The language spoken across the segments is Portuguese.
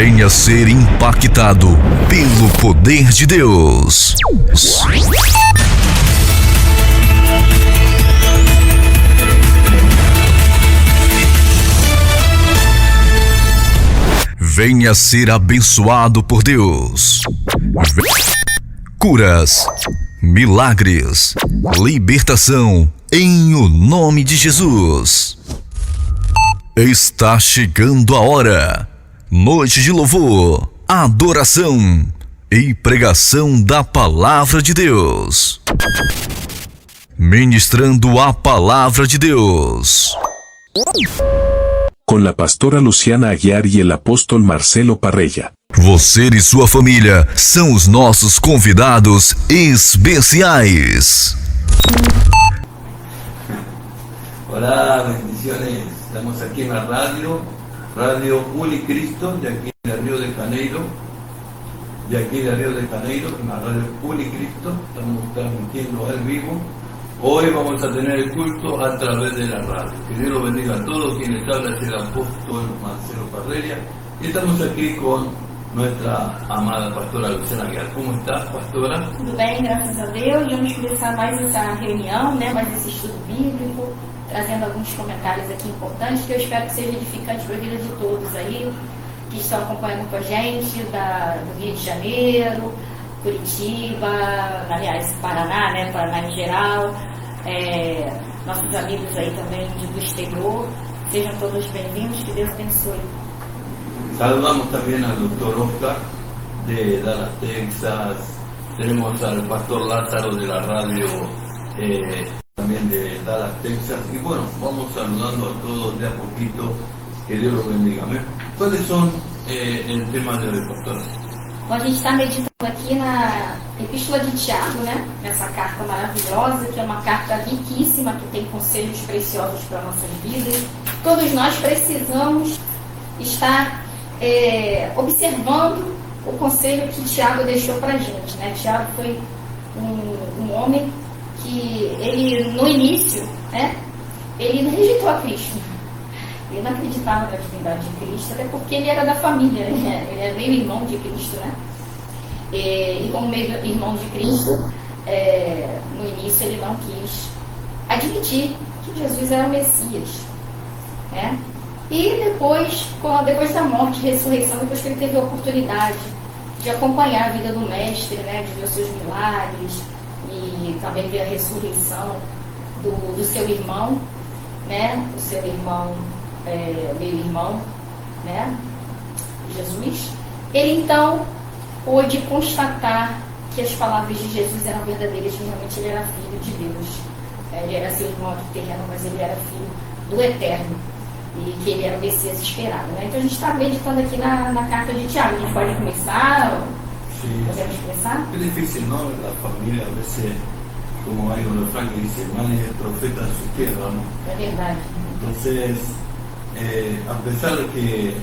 Venha ser impactado pelo poder de Deus. Venha ser abençoado por Deus. Curas, milagres, libertação em o nome de Jesus. Está chegando a hora. Noite de louvor, adoração e pregação da palavra de Deus. Ministrando a palavra de Deus. Con la pastora Luciana Aguiar y el apóstol Marcelo Parreira. Você e sua família são os nossos convidados especiais. Hola, bendiciones. Estamos aquí en la radio Unicristo, de aquí de Río de Janeiro. En la radio Unicristo, estamos transmitiendo al vivo. Hoy vamos a tener el culto a través de la radio. Que Dios los bendiga a todos. Quienes habla es el apóstol Marcelo Parreira. Y estamos aquí con nuestra amada pastora Luciana Aguiar. ¿Cómo estás, pastora? Tudo bem, graças a Deus. Vamos começar mais essa reunião, mais esse estudo bíblico, trazendo alguns comentários aqui importantes que eu espero que seja edificante para a vida de todos aí, que estão acompanhando com a gente, do Rio de Janeiro, Curitiba, aliás, Paraná, Paraná em geral, nossos amigos aí também do exterior. Sejam todos bem-vindos, que Deus abençoe. Saludamos también al doctor Oscar de Dallas, Texas. Tenemos al pastor Lázaro de la radio también de Dallas, Texas. Y bueno, vamos saludando a todos de a poquito. Que Dios los bendiga. Amén. ¿Cuáles son el tema de hoy, pastor? Bom, a gente está meditando aqui na Epístola de Tiago, nessa carta maravilhosa, que é uma carta riquíssima, que tem conselhos preciosos para nossas vidas. Todos nós precisamos estar observando o conselho que Tiago deixou para a gente. Tiago foi um homem que ele, no início, ele rejeitou a Cristo. Ele não acreditava na divindade de Cristo, até porque ele era da família, ele era meio irmão de Cristo, E como meio irmão de Cristo, no início ele não quis admitir que Jesus era o Messias, E depois da morte e ressurreição, depois que ele teve a oportunidade de acompanhar a vida do Mestre, de ver os seus milagres e também ver a ressurreição do seu irmão, o seu irmão, meio-irmão, Jesus, ele então pôde constatar que as palavras de Jesus eram verdadeiras, que realmente ele era filho de Deus. Ele era seu irmão aqui terreno, mas ele era filho do Eterno, e que ele era o Messias esperado. Então a gente está meditando aqui na carta de Tiago. A gente pode começar? Sí. ¿Podemos comenzar? Es difícil, ¿no? La familia a veces, como hay un refrán que dice, nadie es profeta en su tierra, ¿no? É verdade. Entonces, a pesar de que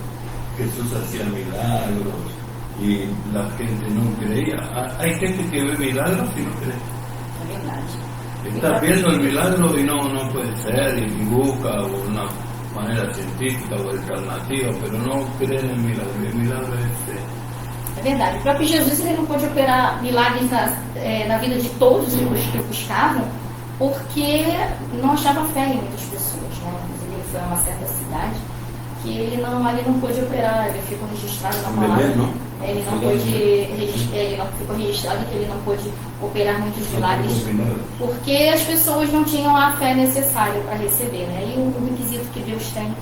Jesús hacía milagros y la gente no creía, hay gente que ve milagros y no cree. É verdade. Está viendo el milagro y no puede ser, y busca una manera científica o alternativa, pero no cree en el milagro. El milagro es É verdade. O próprio Jesus ele não pôde operar milagres na vida de todos os que buscavam, porque não achava fé em muitas pessoas. Ele foi a uma certa cidade que ele não pôde operar, ele ficou registrado na palavra. Ele não ficou registrado que ele não pôde operar muitos milagres, porque as pessoas não tinham a fé necessária para receber. E o requisito que Deus tem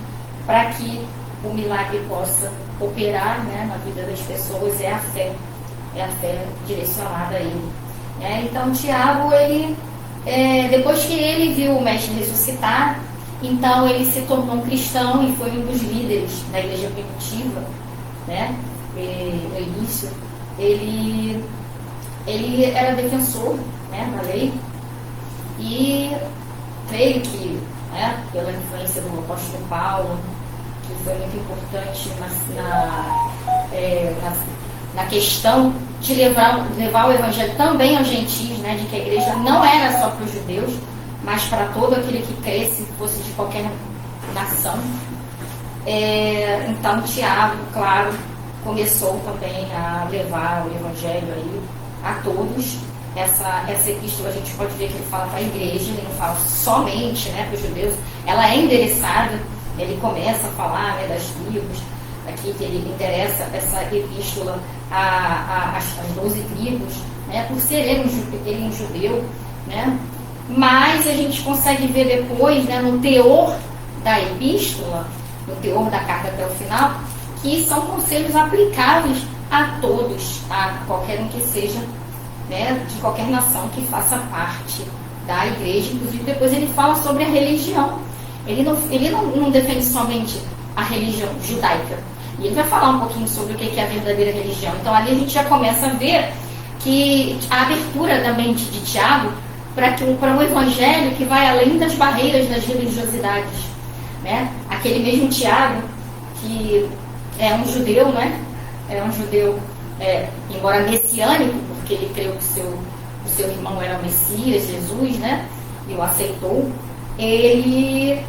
para que o milagre possa operar na vida das pessoas é a fé direcionada a ele. Então Tiago, ele, depois que ele viu o Mestre ressuscitar, então ele se tornou um cristão e foi um dos líderes da igreja primitiva, no início. Ele era defensor da lei, e creio que pela influência do apóstolo Paulo, que foi muito importante na questão de levar o evangelho também aos gentios, de que a igreja não era só para os judeus, mas para todo aquele que cresce, fosse de qualquer nação. Então Tiago, claro, começou também a levar o evangelho aí a todos. Essa epístola a gente pode ver que ele fala para a igreja, ele não fala somente, né, para os judeus, ela é endereçada, ele começa a falar, né, das tribos, aqui que ele interessa essa epístola às 12 tribos, né, por ser ele um judeu, né, mas a gente consegue ver depois, né, no teor da epístola, no teor da carta até o final, que são conselhos aplicáveis a todos, a qualquer um que seja, né, de qualquer nação que faça parte da igreja. Inclusive depois ele fala sobre a religião. Ele não defende somente a religião judaica. E ele vai falar um pouquinho sobre o que é a verdadeira religião. Então ali a gente já começa a ver que a abertura da mente de Tiago para um evangelho que vai além das barreiras das religiosidades, né? Aquele mesmo Tiago que é um judeu, né? É um judeu, embora messiânico, porque ele creu que o seu irmão era o Messias, Jesus, né? E o aceitou. Ele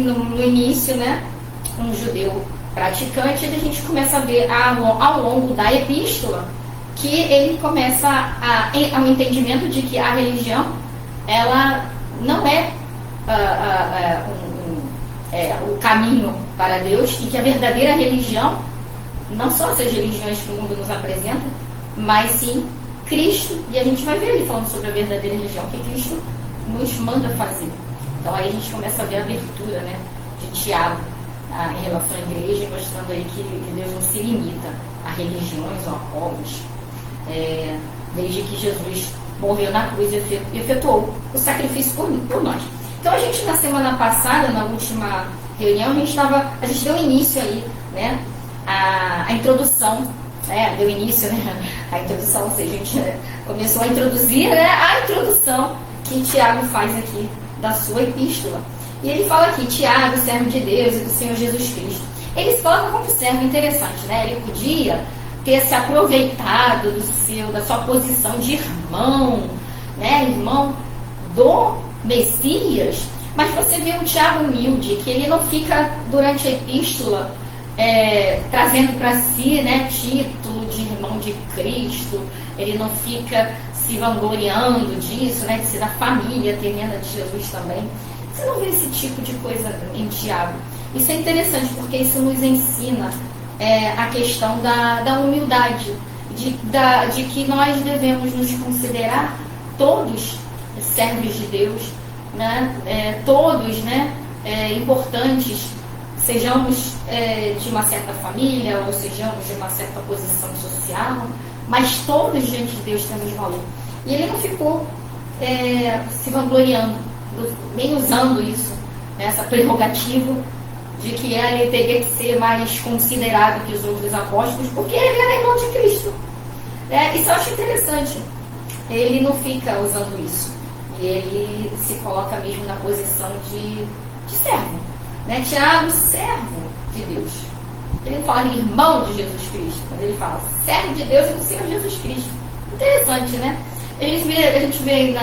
no início, né? Um judeu praticante, e a gente começa a ver ao longo da epístola que ele começa ao entendimento de que a religião, ela não é o caminho para Deus, e que a verdadeira religião não são essas religiões que o mundo nos apresenta, mas sim Cristo. E a gente vai ver ele falando sobre a verdadeira religião que Cristo nos manda fazer. Então aí a gente começa a ver a abertura, né, de Tiago em relação à igreja, mostrando aí que Deus não se limita a religiões ou a povos, desde que Jesus morreu na cruz e efetuou o sacrifício por nós. Então a gente, na semana passada, na última reunião, a gente deu início aí, né, a introdução, deu início, né, a introdução, ou seja, a gente começou a introduzir, né, a introdução que Tiago faz aqui da sua epístola. E ele fala aqui, Tiago, servo de Deus e do Senhor Jesus Cristo. Ele se coloca como servo, interessante, né? Ele podia ter se aproveitado da sua posição de irmão, né? Irmão do Messias. Mas você vê um Tiago humilde, que ele não fica durante a epístola trazendo para si, né, título de irmão de Cristo. Ele não fica se vangloriando disso, né, de ser da família terrena de Jesus também. Você não vê esse tipo de coisa em Tiago. Isso é interessante, porque isso nos ensina a questão da humildade, de que nós devemos nos considerar todos servos de Deus, né? Todos, né, importantes, sejamos de uma certa família ou sejamos de uma certa posição social, mas todos diante de Deus temos valor. E ele não ficou se vangloriando, nem usando isso, né, essa prerrogativa de que ele teria que ser mais considerado que os outros apóstolos, porque ele era irmão de Cristo. Isso eu acho interessante. Ele não fica usando isso. E ele se coloca mesmo na posição de servo. Né? Tiago, servo de Deus. Ele não fala irmão de Jesus Cristo, mas ele fala servo de Deus e do Senhor Jesus Cristo. Interessante, né? A gente vê aí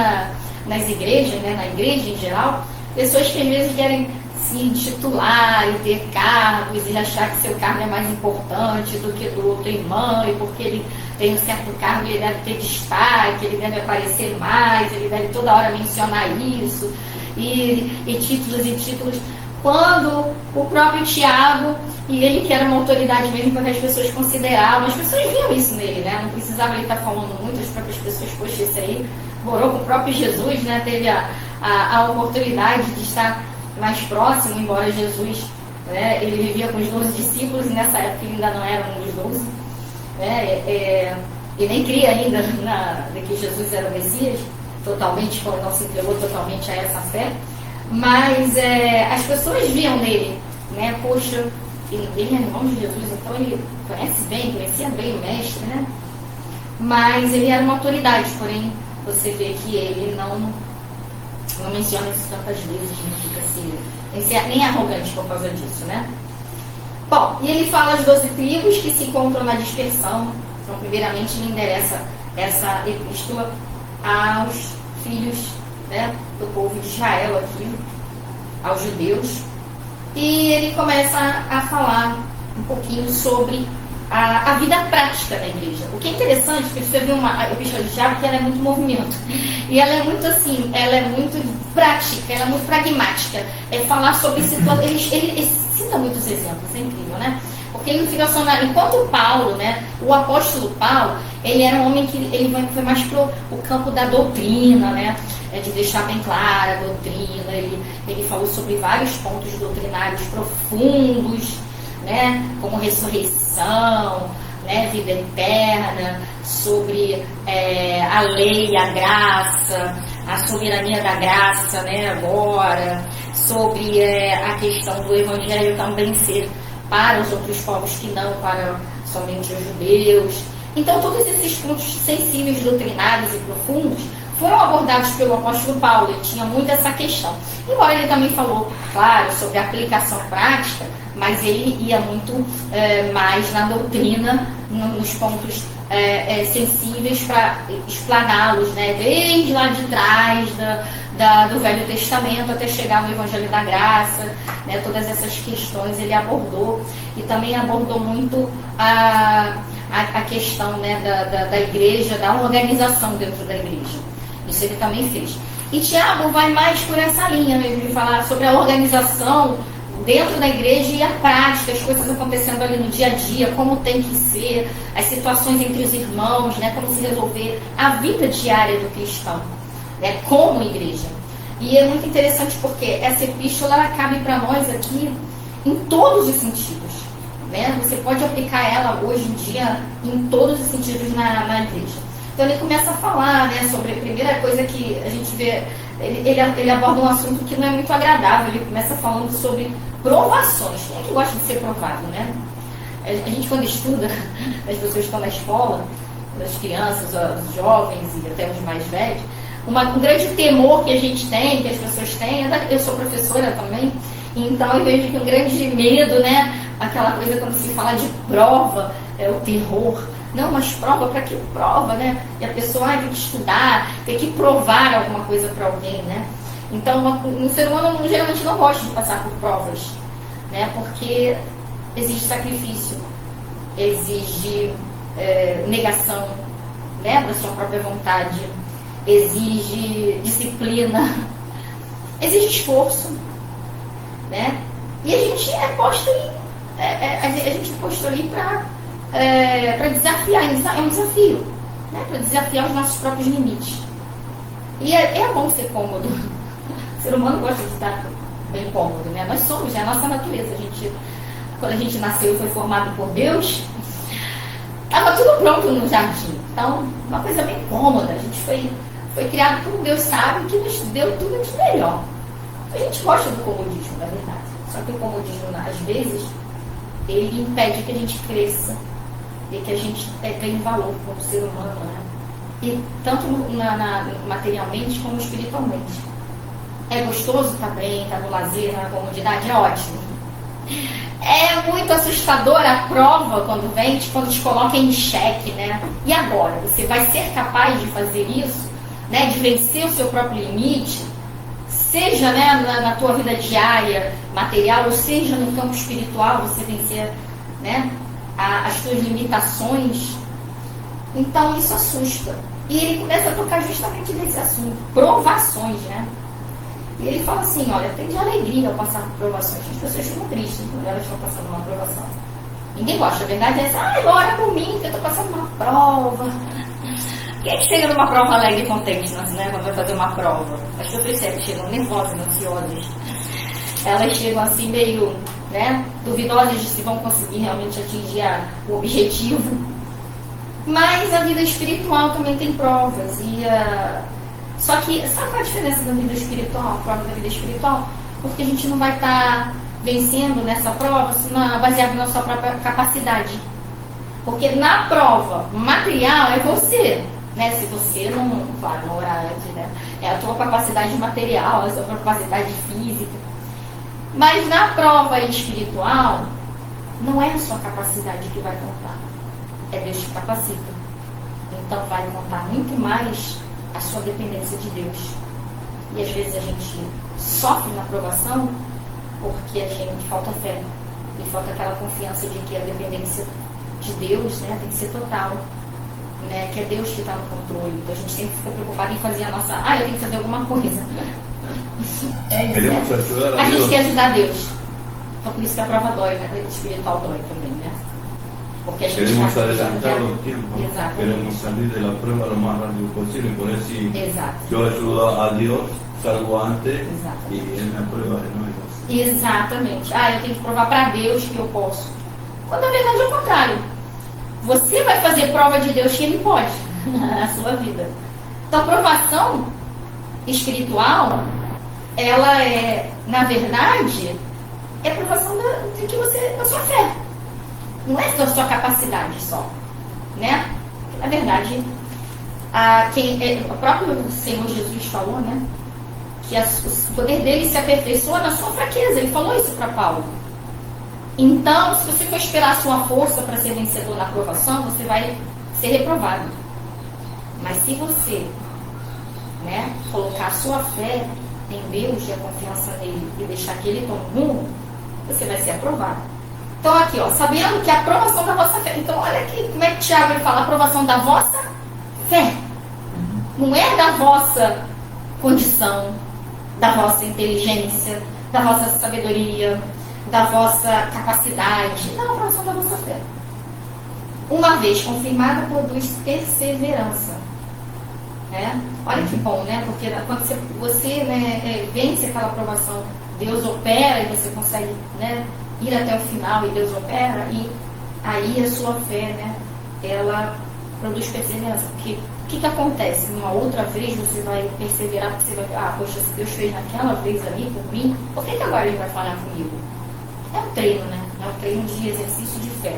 nas igrejas, né, na igreja em geral, pessoas que às vezes querem se intitular e ter cargos e achar que seu cargo é mais importante do que do outro irmão, e porque ele tem um certo cargo ele deve ter destaque, ele deve aparecer mais, ele deve toda hora mencionar isso, e títulos, quando o próprio Tiago, e ele que era uma autoridade mesmo para que as pessoas consideravam, as pessoas viam isso nele, né? Não precisava ele estar falando muito, as próprias pessoas, poxa, isso aí morou com o próprio Jesus, né? Teve a oportunidade de estar mais próximo, embora Jesus, né, ele vivia com os 12 discípulos, e nessa época ele ainda não era um dos 12, né? E nem cria ainda de que Jesus era o Messias, totalmente, quando não se entregou totalmente a essa fé. Mas as pessoas viam nele, né? Poxa, ele é irmão de Jesus, então ele conhecia bem o mestre, né? Mas ele era uma autoridade, porém você vê que ele não menciona isso tantas vezes, não fica nem arrogante por causa disso, né? Bom, e ele fala as 12 tribos que se encontram na dispersão. Então, primeiramente, ele endereça essa epístola aos filhos, né, do povo de Israel aqui, aos judeus. E ele começa a falar um pouquinho sobre a vida prática da igreja. O que é interessante, porque você viu a Epístola de Tiago, que ela é muito movimento. E ela é muito assim, ela é muito prática, ela é muito pragmática. É falar sobre situações. Ele cita muitos exemplos, é incrível, né? Porque ele fica só enquanto Paulo, né, o apóstolo Paulo, ele era um homem que ele foi mais pro o campo da doutrina, né, de deixar bem clara a doutrina. Ele falou sobre vários pontos doutrinários profundos, né, como ressurreição, né, vida eterna, sobre a lei, a graça, a soberania da graça, né, agora, sobre a questão do evangelho também ser para os outros povos que não para somente os judeus. Então, todos esses pontos sensíveis, doutrinários e profundos foram abordados pelo apóstolo Paulo. Ele tinha muito essa questão. Embora ele também falou, claro, sobre a aplicação prática, mas ele ia muito mais na doutrina, nos pontos sensíveis para explaná-los, né, desde lá de trás do Velho Testamento até chegar no Evangelho da Graça, né, todas essas questões ele abordou. E também abordou muito a questão, né, da igreja, da organização dentro da igreja. Isso ele também fez. E Tiago vai mais por essa linha, né, de falar sobre a organização dentro da igreja e a prática, as coisas acontecendo ali no dia a dia, como tem que ser, as situações entre os irmãos, né, como se resolver a vida diária do cristão, né, como igreja. E é muito interessante porque essa epístola ela cabe para nós aqui em todos os sentidos, né? Você pode aplicar ela hoje em dia em todos os sentidos na igreja. Então ele começa a falar, né, sobre a primeira coisa que a gente vê, ele aborda um assunto que não é muito agradável. Ele começa falando sobre provações. Quem é que gosta de ser provado, né? A gente, quando estuda, as pessoas que estão na escola, as crianças, os jovens e até os mais velhos, um grande temor que a gente tem, que as pessoas têm, eu sou professora também, então eu vejo que um grande medo, né, aquela coisa quando se fala de prova, é o terror. Não, mas prova, para que prova, né? E a pessoa tem que estudar, tem que provar alguma coisa para alguém, né? Então, um ser humano geralmente não gosta de passar por provas, né? Porque exige sacrifício, exige negação, né, da sua própria vontade, exige disciplina, exige esforço, né? E a gente é posto ali para desafiar, é um desafio, né? Para desafiar os nossos próprios limites. E é bom ser cômodo. O ser humano gosta de estar bem cômodo, né? Nós somos, é a nossa natureza. Quando a gente nasceu e foi formado por Deus, estava tudo pronto no jardim. Então, uma coisa bem cômoda. A gente foi criado por um Deus sábio que nos deu tudo de melhor. A gente gosta do comodismo, na verdade. Só que o comodismo, às vezes, ele impede que a gente cresça e que a gente ganhe valor como ser humano, né? E tanto materialmente como espiritualmente. É gostoso, tá bem, tá no lazer, na comodidade, é ótimo. É muito assustadora a prova quando te coloca em xeque, né? E agora? Você vai ser capaz de fazer isso, né? De vencer o seu próprio limite, seja, né, na tua vida diária, material, ou seja no campo espiritual, você vencer, né, as tuas limitações. Então isso assusta. E ele começa a tocar justamente nesse assunto, provações, né? E ele fala assim, olha, tem de alegria ao passar por provações. As pessoas ficam tristes quando elas estão passando uma provação. Ninguém gosta, a verdade é essa, ora por mim, que eu estou passando uma prova. Quem é que chega numa prova alegre e contente, né, quando vai fazer uma prova? As pessoas sempre chegam nervosas, ansiosas. Elas chegam assim meio, né, duvidosas de se vão conseguir realmente atingir o objetivo. Mas a vida espiritual também tem provas. Só que, sabe qual é a diferença da vida espiritual, a prova da vida espiritual? Porque a gente não vai estar vencendo nessa prova baseado na sua própria capacidade. Porque na prova material é você, né? Se você não orar antes, né? É a tua capacidade material, a sua capacidade física. Mas na prova espiritual, não é a sua capacidade que vai contar. É Deus que capacita. Então vai contar muito mais a sua dependência de Deus. E às vezes a gente sofre na provação porque a gente falta fé e falta aquela confiança de que a dependência de Deus, né, tem que ser total. Né, que é Deus que está no controle. Então a gente sempre fica preocupado em fazer a nossa... eu tenho que fazer alguma coisa. Queremos ajudar a gente Deus. quer ajudar Deus. Então por isso que a prova dói, né? A espiritual dói também, né? Porque a gente Queremos tá adelantar o tempo. Exatamente. Queremos salir de la prueba lo más rápido posible. Por eso Exato. yo ayudo a Dios, salgo antes Exatamente. y Él me aprueba de nuevo. Exatamente. Eu tenho que provar para Deus que eu posso. Quando na verdade é o contrário. Você vai fazer prova de Deus que Ele pode na sua vida. Então, a provação espiritual, ela é, na verdade, é a provação da sua fé. Não é da sua capacidade só. Né? Na verdade, o próprio Senhor Jesus falou, né? Que o poder dele se aperfeiçoa na sua fraqueza. Ele falou isso para Paulo. Então, se você for esperar a sua força para ser vencedor na aprovação, você vai ser reprovado. Mas se você, né, colocar a sua fé em Deus e a confiança nele e deixar que ele tome rumo, você vai ser aprovado. Então aqui, sabendo que a aprovação da vossa fé. Então olha aqui como é que Tiago fala, a aprovação da vossa fé. Não é da vossa condição, da vossa inteligência, da vossa sabedoria, da vossa capacidade. Não, a aprovação da vossa fé. Uma vez confirmada, produz perseverança. Né? Olha que bom, né? Porque quando você né, vence aquela aprovação, Deus opera e você consegue, né, ir até o final e Deus opera, e aí a sua fé, né, ela produz perseverança. Porque o que acontece? Uma outra vez você vai perseverar, porque você vai, poxa, se Deus fez naquela vez ali por mim, por que agora Ele vai falar comigo? É um treino, né? É um treino de exercício de fé.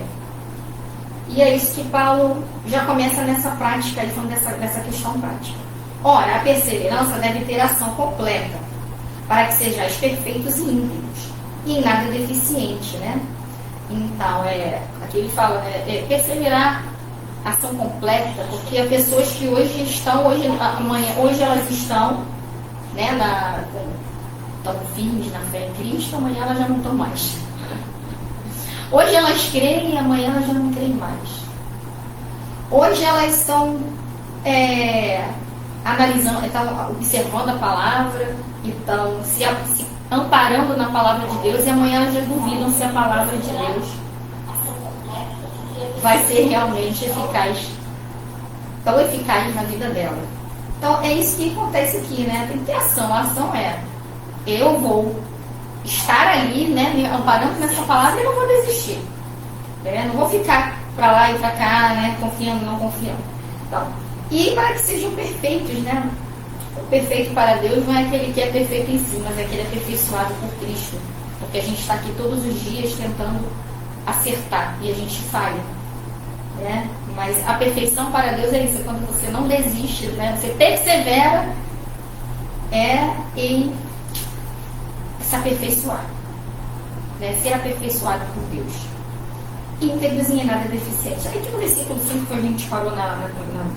E é isso que Paulo já começa nessa prática, aí falando dessa questão prática. Ora, a perseverança deve ter ação completa, para que sejais perfeitos e íntegros, e em nada deficiente, né? Então, aqui ele fala, perseverar, ação completa, porque há pessoas que hoje estão, hoje elas estão, né, estão firmes na fé em Cristo, amanhã elas já não estão mais. Hoje elas creem e amanhã elas já não creem mais. Hoje elas estão analisando, estão observando a palavra, estão se amparando na palavra de Deus, e amanhã elas já duvidam se a palavra de Deus vai ser realmente eficaz, tão eficaz na vida dela. Então é isso que acontece aqui, né? Tem que ter ação. A ação eu vou estar ali, né, me amparando nessa palavra e não vou desistir. Não vou ficar para lá e para cá, né, confiando, não confiando. Então, e para que sejam perfeitos, né? O perfeito para Deus não é aquele que é perfeito em si, mas é aquele aperfeiçoado por Cristo. Porque a gente está aqui todos os dias tentando acertar e a gente falha. Né? Mas a perfeição para Deus é isso, é quando você não desiste, né? Você persevera em se aperfeiçoar, né? Ser aperfeiçoado por Deus. Íntegros em nada deficiente. Aí que no versículo 5 que a gente parou na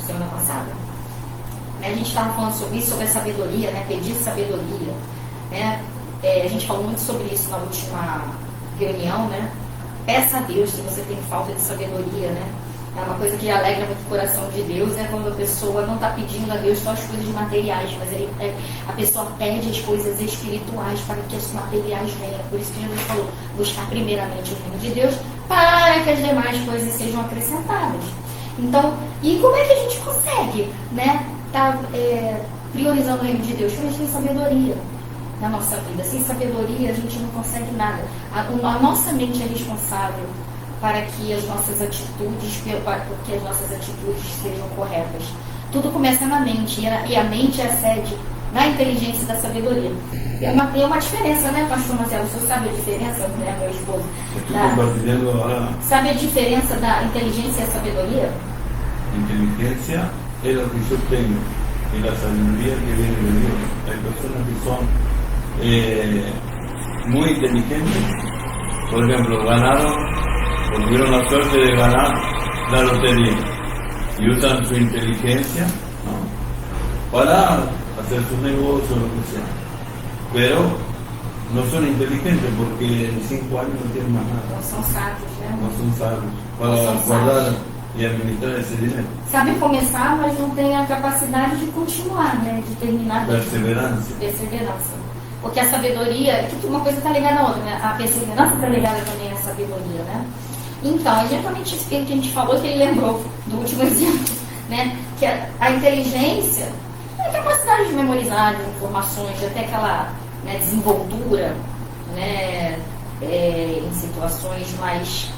semana passada, né? A gente estava falando sobre isso, sobre a sabedoria, né? Pedir sabedoria, né? A gente falou muito sobre isso na última reunião, né? Peça a Deus se você tem falta de sabedoria, né? É uma coisa que alegra muito o coração de Deus, é quando a pessoa não está pedindo a Deus só as coisas materiais, mas a pessoa pede as coisas espirituais para que as materiais venham. Por isso que Jesus falou, buscar primeiramente o reino de Deus para que as demais coisas sejam acrescentadas. Então, e como é que a gente consegue, né, tá priorizando o reino de Deus? Porque a gente tem sabedoria na nossa vida. Sem sabedoria a gente não consegue nada. A nossa mente é responsável para que as nossas atitudes, porque as nossas atitudes sejam corretas. Tudo começa na mente, e a mente é a sede da inteligência e da sabedoria. Tem uma diferença, né, pastor Marcelo? O senhor sabe a diferença, né, meu esposo? Sabe a diferença da inteligência e a sabedoria? Inteligência é o que eu tenho, e a sabedoria que vem de Deus. As pessoas que são muito inteligentes, por exemplo, tuvieron la suerte de ganar la lotería y usan su inteligencia, ¿no?, para hacer su negocio o lo que sea. Pero no son inteligentes porque en 5 años no tienen más nada. Não são sábios, né? No son sabios para Não são guardar sábios. y administrar ese dinero. Sabem começar, mas não têm a capacidade de continuar, né? De terminar. Perseverancia. Perseverança. Porque a sabedoria, que uma coisa está ligada à outra, né? A perseverança está ligada também à sabedoria, né? Então, é exatamente isso que a gente falou, que ele lembrou do último exemplo, né? Que a inteligência é a capacidade de memorizar as informações, de ter aquela, né, desenvoltura, né? Em situações mais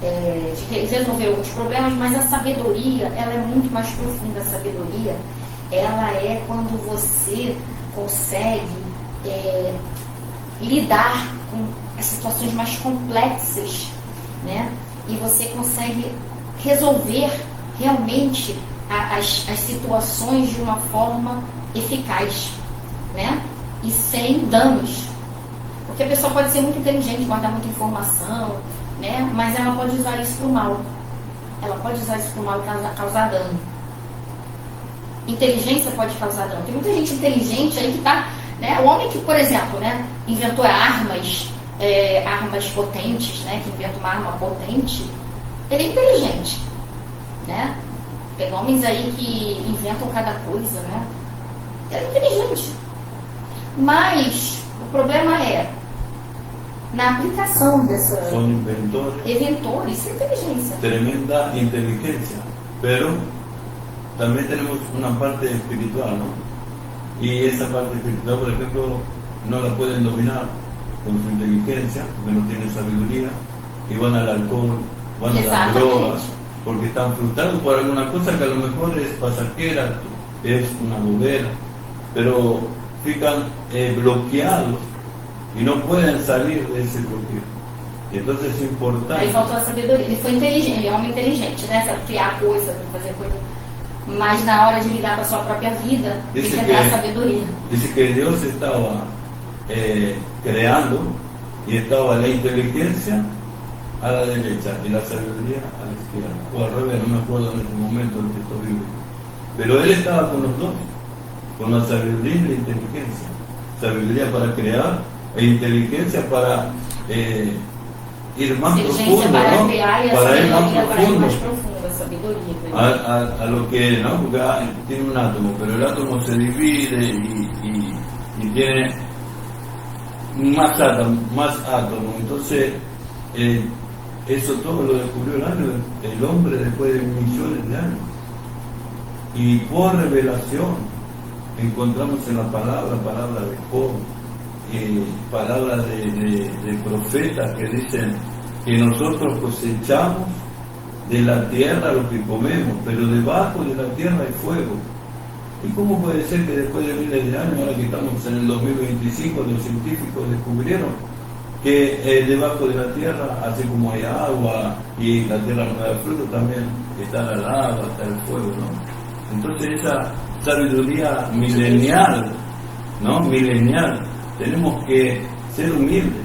de resolver alguns problemas, mas a sabedoria, ela é muito mais profunda. A sabedoria, ela é quando você consegue lidar com as situações mais complexas, né? E você consegue resolver realmente as situações de uma forma eficaz, né? E sem danos. Porque a pessoa pode ser muito inteligente, guardar muita informação, né? Mas ela pode usar isso para o mal. Ela pode usar isso para o mal e causar dano. Inteligência pode causar dano. Tem muita gente inteligente aí que está, né? O homem que, por exemplo, né, inventou armas potentes, né? Que inventa uma arma potente, ele é inteligente, né? Tem homens aí que inventam cada coisa, né? Ele é inteligente. Mas o problema é na aplicação dessa... Son inventores. Inventores, isso é inteligência. Tremenda inteligencia, pero también tenemos una parte espiritual, ¿no? Y esa parte espiritual, por ejemplo, no la pueden dominar con su inteligencia, porque no tienen sabiduría, y van al alcohol, van a las drogas, porque están frustrados por alguna cosa que a lo mejor es pasajera, es una bobera, pero fican bloqueados y no pueden salir de esse bloqueio. E então é importante. Aí faltou a sabedoria. Ele foi inteligente, ele é um homem inteligente, né? Sabe criar coisa, sabe fazer coisa. Mas na hora de lidar com a sua própria vida, ele quer dar a sabedoria. Dice que Deus estava creando y estaba la inteligencia a la derecha y la sabiduría a la izquierda. O al revés, no me acuerdo en este momento del texto bíblico. Pero él estaba con los dos, con la sabiduría y la inteligencia. Sabiduría para crear e inteligencia para ir más profundo, para ¿no? crear y Para ir más para ir profundo. más profunda, sabiduría. A lo que, ¿no? Porque tiene un átomo, pero el átomo se divide y tiene más átomos. Entonces, eso todo lo descubrió el hombre después de millones de años. Y por revelación encontramos en la palabra de Job, palabras de profetas que dicen que nosotros cosechamos de la tierra lo que comemos, pero debajo de la tierra hay fuego. ¿Y cómo puede ser que después de miles de años, ahora que estamos en el 2025, los científicos descubrieron que debajo de la tierra, así como hay agua y la tierra no da fruto, también está la lava, está el fuego, ¿no? Entonces esa sabiduría milenial, ¿no? Milenial, tenemos que ser humildes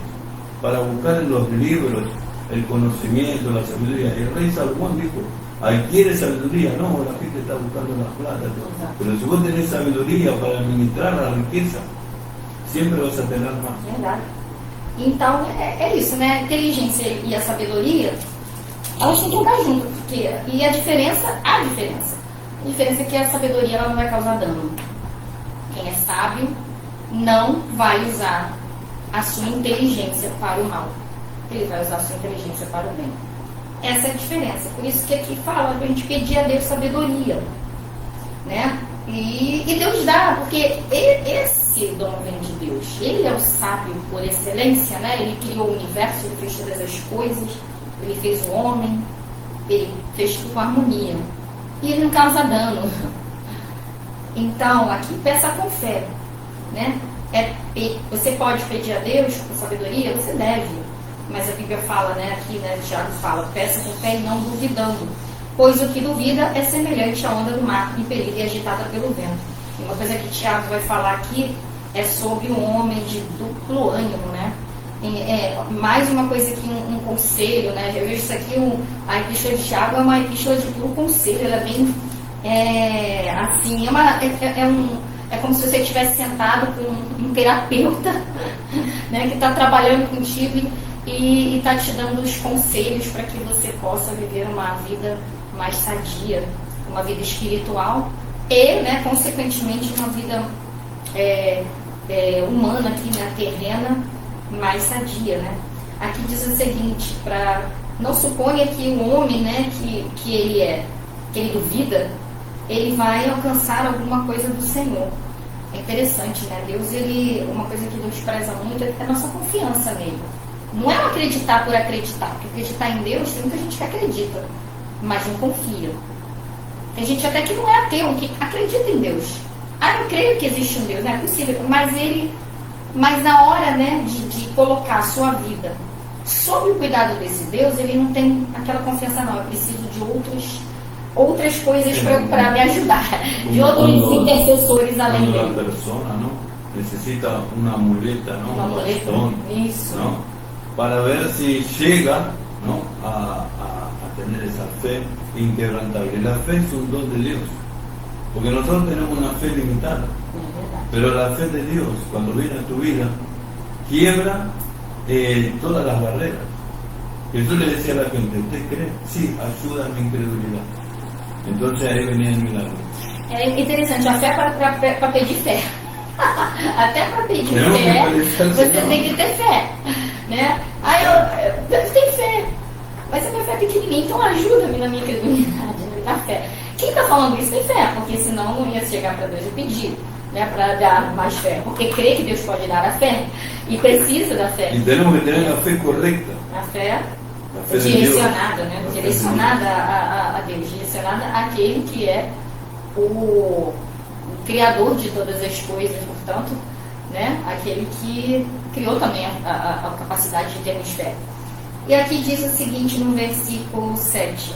para buscar en los libros el conocimiento, la sabiduría. El rey Salomón dijo: adquiere sabiduría. No, la gente está buscando la plata, pero si vos tenés sabiduría para administrar la riqueza, siempre vas a tener más. Verdade. Então, é isso, né? A inteligência e a sabedoria, elas têm que andar juntas, porque... E a diferença é que a sabedoria ela não vai causar dano. Quem é sábio não vai usar a sua inteligência para o mal. Ele vai usar a sua inteligência para o bem. Essa é a diferença. Por isso que aqui fala para a gente pedir a Deus sabedoria, né? E Deus dá, porque esse dom vem de Deus. Ele é o sábio por excelência, né? Ele criou o universo, ele fez todas as coisas, ele fez o homem, ele fez tudo com harmonia. E ele não causa dano. Então, aqui peça com fé, né? Você pode pedir a Deus com sabedoria? Você deve. Mas a Bíblia fala, né? Aqui, né? Tiago fala: peça com fé e não duvidando. Pois o que duvida é semelhante à onda do mar, impelida e agitada pelo vento. E uma coisa que Tiago vai falar aqui é sobre um homem de duplo ânimo, né? Mais uma coisa aqui, um conselho, né? Eu vejo isso aqui, a epístola de Tiago é uma epístola de puro conselho. Ela é bem, assim, é como se você estivesse sentado com um terapeuta né, que está trabalhando contigo e está te dando os conselhos para que você possa viver uma vida mais sadia, uma vida espiritual e, né, consequentemente, uma vida humana aqui, né, terrena, mais sadia, né? Aqui diz o seguinte: não suponha que o homem, né, que ele duvida, ele vai alcançar alguma coisa do Senhor. É interessante, né? Deus, uma coisa que Deus preza muito é a nossa confiança nele. Não é acreditar por acreditar, porque acreditar em Deus tem muita gente que acredita, mas não confia. Tem gente até que não é ateu, que acredita em Deus. Eu creio que existe um Deus, não é possível, mas na hora, né, de colocar a sua vida sob o cuidado desse Deus, ele não tem aquela confiança, não. Eu preciso de outras coisas para me ajudar, de outros intercessores além dele. Uma pessoa, não, necessita uma muleta, não, uma muleta, bastão, isso, não, para ver se chega, não, a ter essa fé inquebrantável. La fe es un don de Dios, porque nosotros tenemos una fe limitada, pero la fe de Dios, cuando viene a tu vida, quiebra todas las barreras. Jesús le decía a la gente: ¿usted cree? Sí, ayuda a mi incredulidad. Entonces aí venía el milagre. É interessante, a fé para pedir fé. Até para pedir fé, você tem que ter fé, né? Eu tenho fé, mas a minha fé é pequenininha, então ajuda-me na minha credibilidade, na fé. Quem está falando isso tem fé, porque senão não ia chegar para Deus e pedir, né, para dar mais fé, porque crê que Deus pode dar a fé e precisa da fé. E temos que ter a fé correta. A fé direcionada, né? Direcionada a Deus, direcionada àquele que é o Criador de todas as coisas, portanto, né? Aquele que criou também a capacidade de termos fé. E aqui diz o seguinte no versículo 7: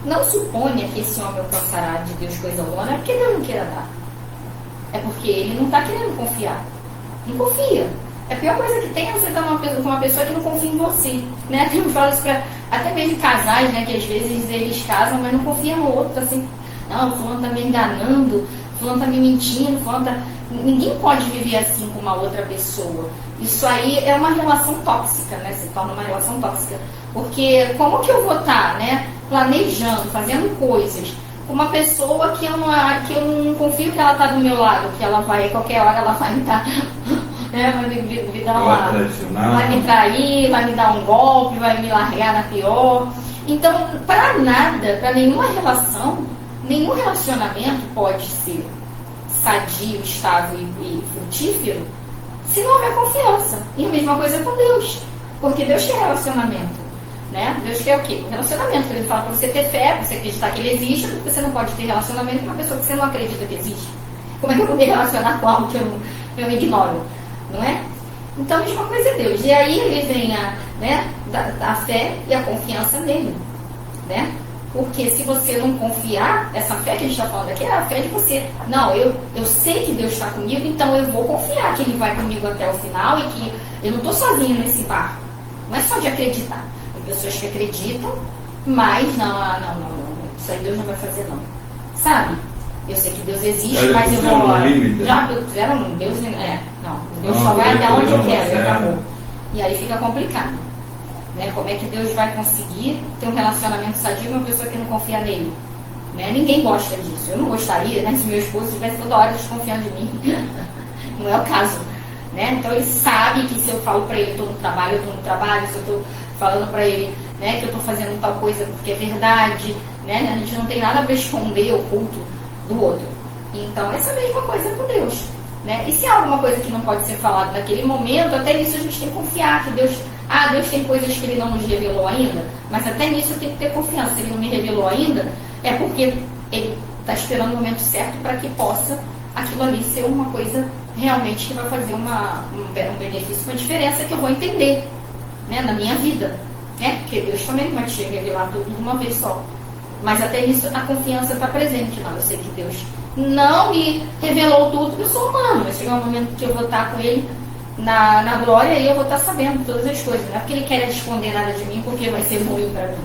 não suponha que esse homem alcançará de Deus coisa alguma, não é porque Deus não queira dar, é porque ele não está querendo confiar. Não confia. A pior coisa que tem é você estar com uma pessoa que não confia em você, né? Eu falo isso para até mesmo casais, né? Que às vezes eles casam, mas não confiam no outro, assim. Não, fulano está me enganando, fulano está me mentindo, fulano tá... Ninguém pode viver assim com uma outra pessoa. Isso aí é uma relação tóxica, né? Se torna uma relação tóxica. Porque como que eu vou estar, né, planejando, fazendo coisas com uma pessoa que eu não confio que ela está do meu lado, que ela vai, qualquer hora ela vai me dar... vai me dar vai me trair, vai me dar um golpe, vai me largar na pior. Então, para nada, para nenhuma relação, nenhum relacionamento pode ser sadio, estável e frutífero se não houver confiança. E a mesma coisa com Deus, porque Deus quer relacionamento, né? Deus quer o quê? Relacionamento. Ele fala para você ter fé, para você acreditar que ele existe, porque você não pode ter relacionamento com uma pessoa que você não acredita que existe. Como é que eu vou me relacionar com algo que eu ignoro? Não é? Então a mesma coisa é Deus. E aí ele vem a fé e a confiança nele, né? Porque se você não confiar, essa fé que a gente está falando aqui é a fé de você. Não, eu sei que Deus está comigo, então eu vou confiar que ele vai comigo até o final e que eu não estou sozinho nesse barco. Não é só de acreditar. Tem pessoas que acreditam, mas não, isso aí Deus não vai fazer não. Sabe? Eu sei que Deus existe, mas eu vou... Já fizeram Deus... Deus só vai até onde eu quero, e acabou. E aí fica complicado. Né? Como é que Deus vai conseguir ter um relacionamento sadio com uma pessoa que não confia nele? Né? Ninguém gosta disso. Eu não gostaria, né, se meu esposo estivesse toda hora desconfiando de mim. Não é o caso. Né? Então ele sabe que se eu falo para ele, eu estou no trabalho, se eu estou falando para ele, né, que eu estou fazendo tal coisa porque é verdade, né? A gente não tem nada para esconder, oculto do outro. Então essa é a mesma coisa com Deus, né? E se há alguma coisa que não pode ser falada naquele momento, até nisso a gente tem que confiar que Deus tem coisas que ele não nos revelou ainda, mas até nisso eu tenho que ter confiança. Se ele não me revelou ainda, é porque ele está esperando o momento certo para que possa aquilo ali ser uma coisa realmente que vai fazer um benefício, uma diferença que eu vou entender, né, na minha vida, né? Porque Deus também não vai te revelar tudo de uma vez só. Mas até nisso a confiança está presente. Não, eu sei que Deus não me revelou tudo, porque eu sou humano. Vai chegar um momento que eu vou estar com ele na glória e eu vou estar sabendo todas as coisas. Não é porque ele quer esconder nada de mim, porque vai ser ruim para mim,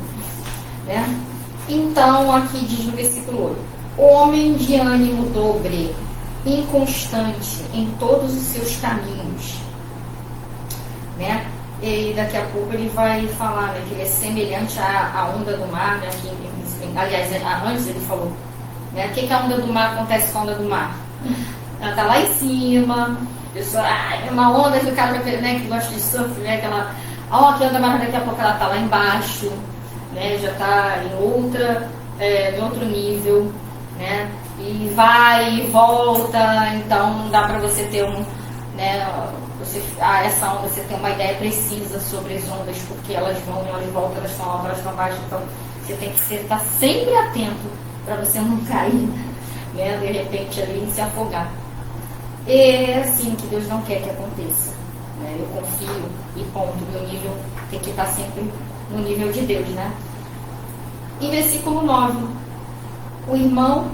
né? Então, aqui diz no versículo 8: homem de ânimo dobre, inconstante em todos os seus caminhos. né? E daqui a pouco ele vai falar, né, que ele é semelhante à onda do mar, né? Aliás, antes ele falou, né? O que a onda do mar acontece com a onda do mar? Ela tá lá em cima, a pessoa, é uma onda que o cara, né, que gosta de surf, né? Aquela, que onda, mas daqui a pouco ela tá lá embaixo, né? Já tá em outro nível, né? E vai e volta, então não dá para você ter né? Essa onda, você tem uma ideia precisa sobre as ondas, porque elas vão e voltam, elas estão altas, elas estão baixas, então você tem que estar sempre atento para você não cair, né? De repente ali e se afogar. É assim que Deus não quer que aconteça, né? Eu confio e ponto, meu nível tem que estar sempre no nível de Deus, né? Em versículo 9, o irmão,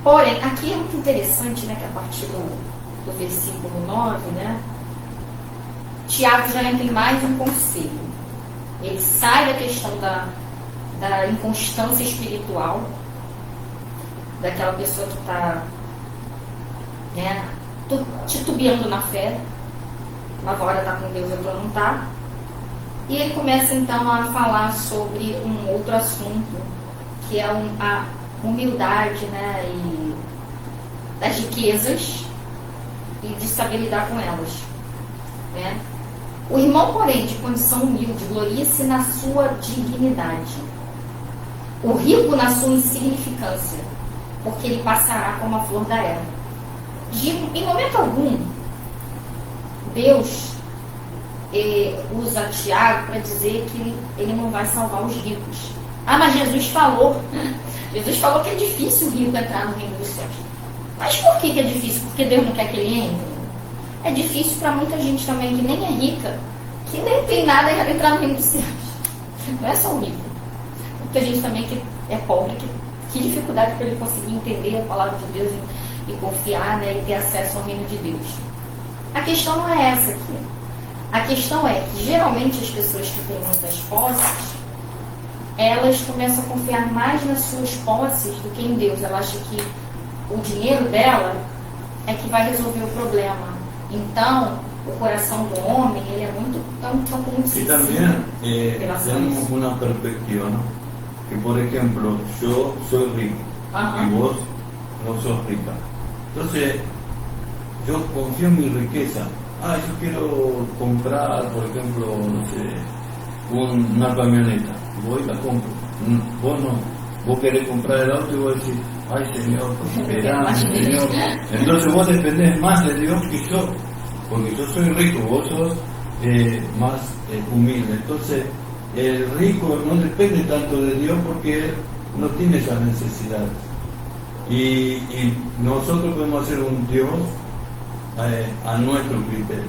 porém, aqui é muito interessante, né, que a partir do versículo 9, né, Tiago já entra em mais um conselho. Ele sai da questão da inconstância espiritual, daquela pessoa que está, né, titubeando na fé, uma hora está com Deus, outra não está. E ele começa então a falar sobre um outro assunto, que é a humildade, né, e das riquezas e de saber lidar com elas, né? O irmão, porém, de condição humilde, gloria-se na sua dignidade, o rico na sua insignificância, porque ele passará como a flor da erva. Em momento algum, Deus usa Tiago para dizer que ele não vai salvar os ricos. Mas Jesus falou que é difícil o rico entrar no reino dos céus. Mas por que é difícil? Porque Deus não quer que ele entre? É difícil para muita gente também que nem é rica, que nem tem nada e entrar no reino dos céus. Não é só o rico. Muita gente também que é pobre, que dificuldade para ele conseguir entender a palavra de Deus e confiar, né, e ter acesso ao reino de Deus. A questão não é essa aqui. A questão é que geralmente as pessoas que têm muitas posses, elas começam a confiar mais nas suas posses do que em Deus. Ela acha que o dinheiro dela é que vai resolver o problema. Então, o coração do homem, ele é muito sensível. Y también tenemos una perspectiva, ¿no? Que por ejemplo, yo soy rico y vos no sos rica. Entonces, yo confío en mi riqueza. Yo quiero comprar, por ejemplo, no sé, una camioneta. Voy y la compro. Vos no. Vos querés comprar el auto y vos decís, Señor, prosperame, Señor. Entonces vos dependés más de Dios que yo, porque yo soy rico, vos sos más humilde. Entonces, el rico no depende tanto de Dios porque él no tiene esas necesidades. Y nosotros podemos hacer un Dios a nuestro criterio.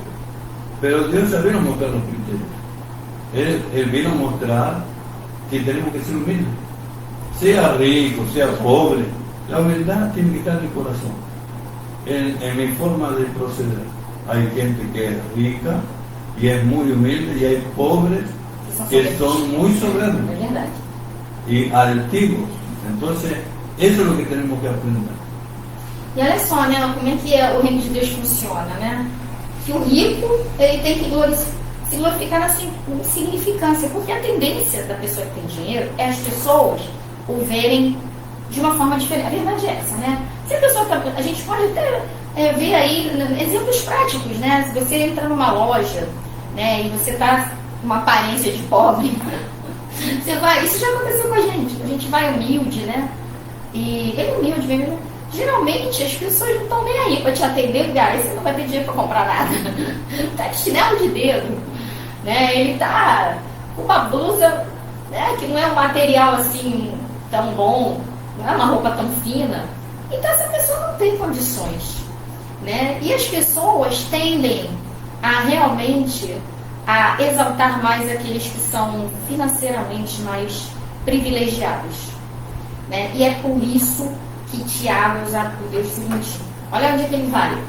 Pero Dios ya vino a mostrar los criterios. Él vino a mostrar que tenemos que ser humildes. Sea rico, sea pobre, la humildad tiene que estar en el corazón. En mi forma de proceder. Hay gente que es rica y es muy humilde, y hay pobres que son muy soberbios y altivos. Entonces, eso es lo que tenemos que aprender. E olha só, né, como é que o reino de Deus funciona, né? Que o rico, ele tem que se glorificar na insignificância, porque a tendência da pessoa que tem dinheiro é as pessoas o verem de uma forma diferente. A verdade é essa, né? Se a pessoa a gente pode até ver aí exemplos práticos, né? Se você entra numa loja, né, e você tá com uma aparência de pobre, você vai, isso já aconteceu com a gente vai humilde, né? E bem humilde mesmo. Geralmente as pessoas não estão nem aí para te atender, cara, você não vai ter dinheiro para comprar nada. Tá de chinelo de dedo, né? Ele tá com uma blusa, né, que não é um material assim tão bom, não é uma roupa tão fina. Então essa pessoa não tem condições, né? E as pessoas tendem a realmente a exaltar mais aqueles que são financeiramente mais privilegiados, né? E é por isso que Tiago usa o Deus seguinte. Olha onde é que ele vai.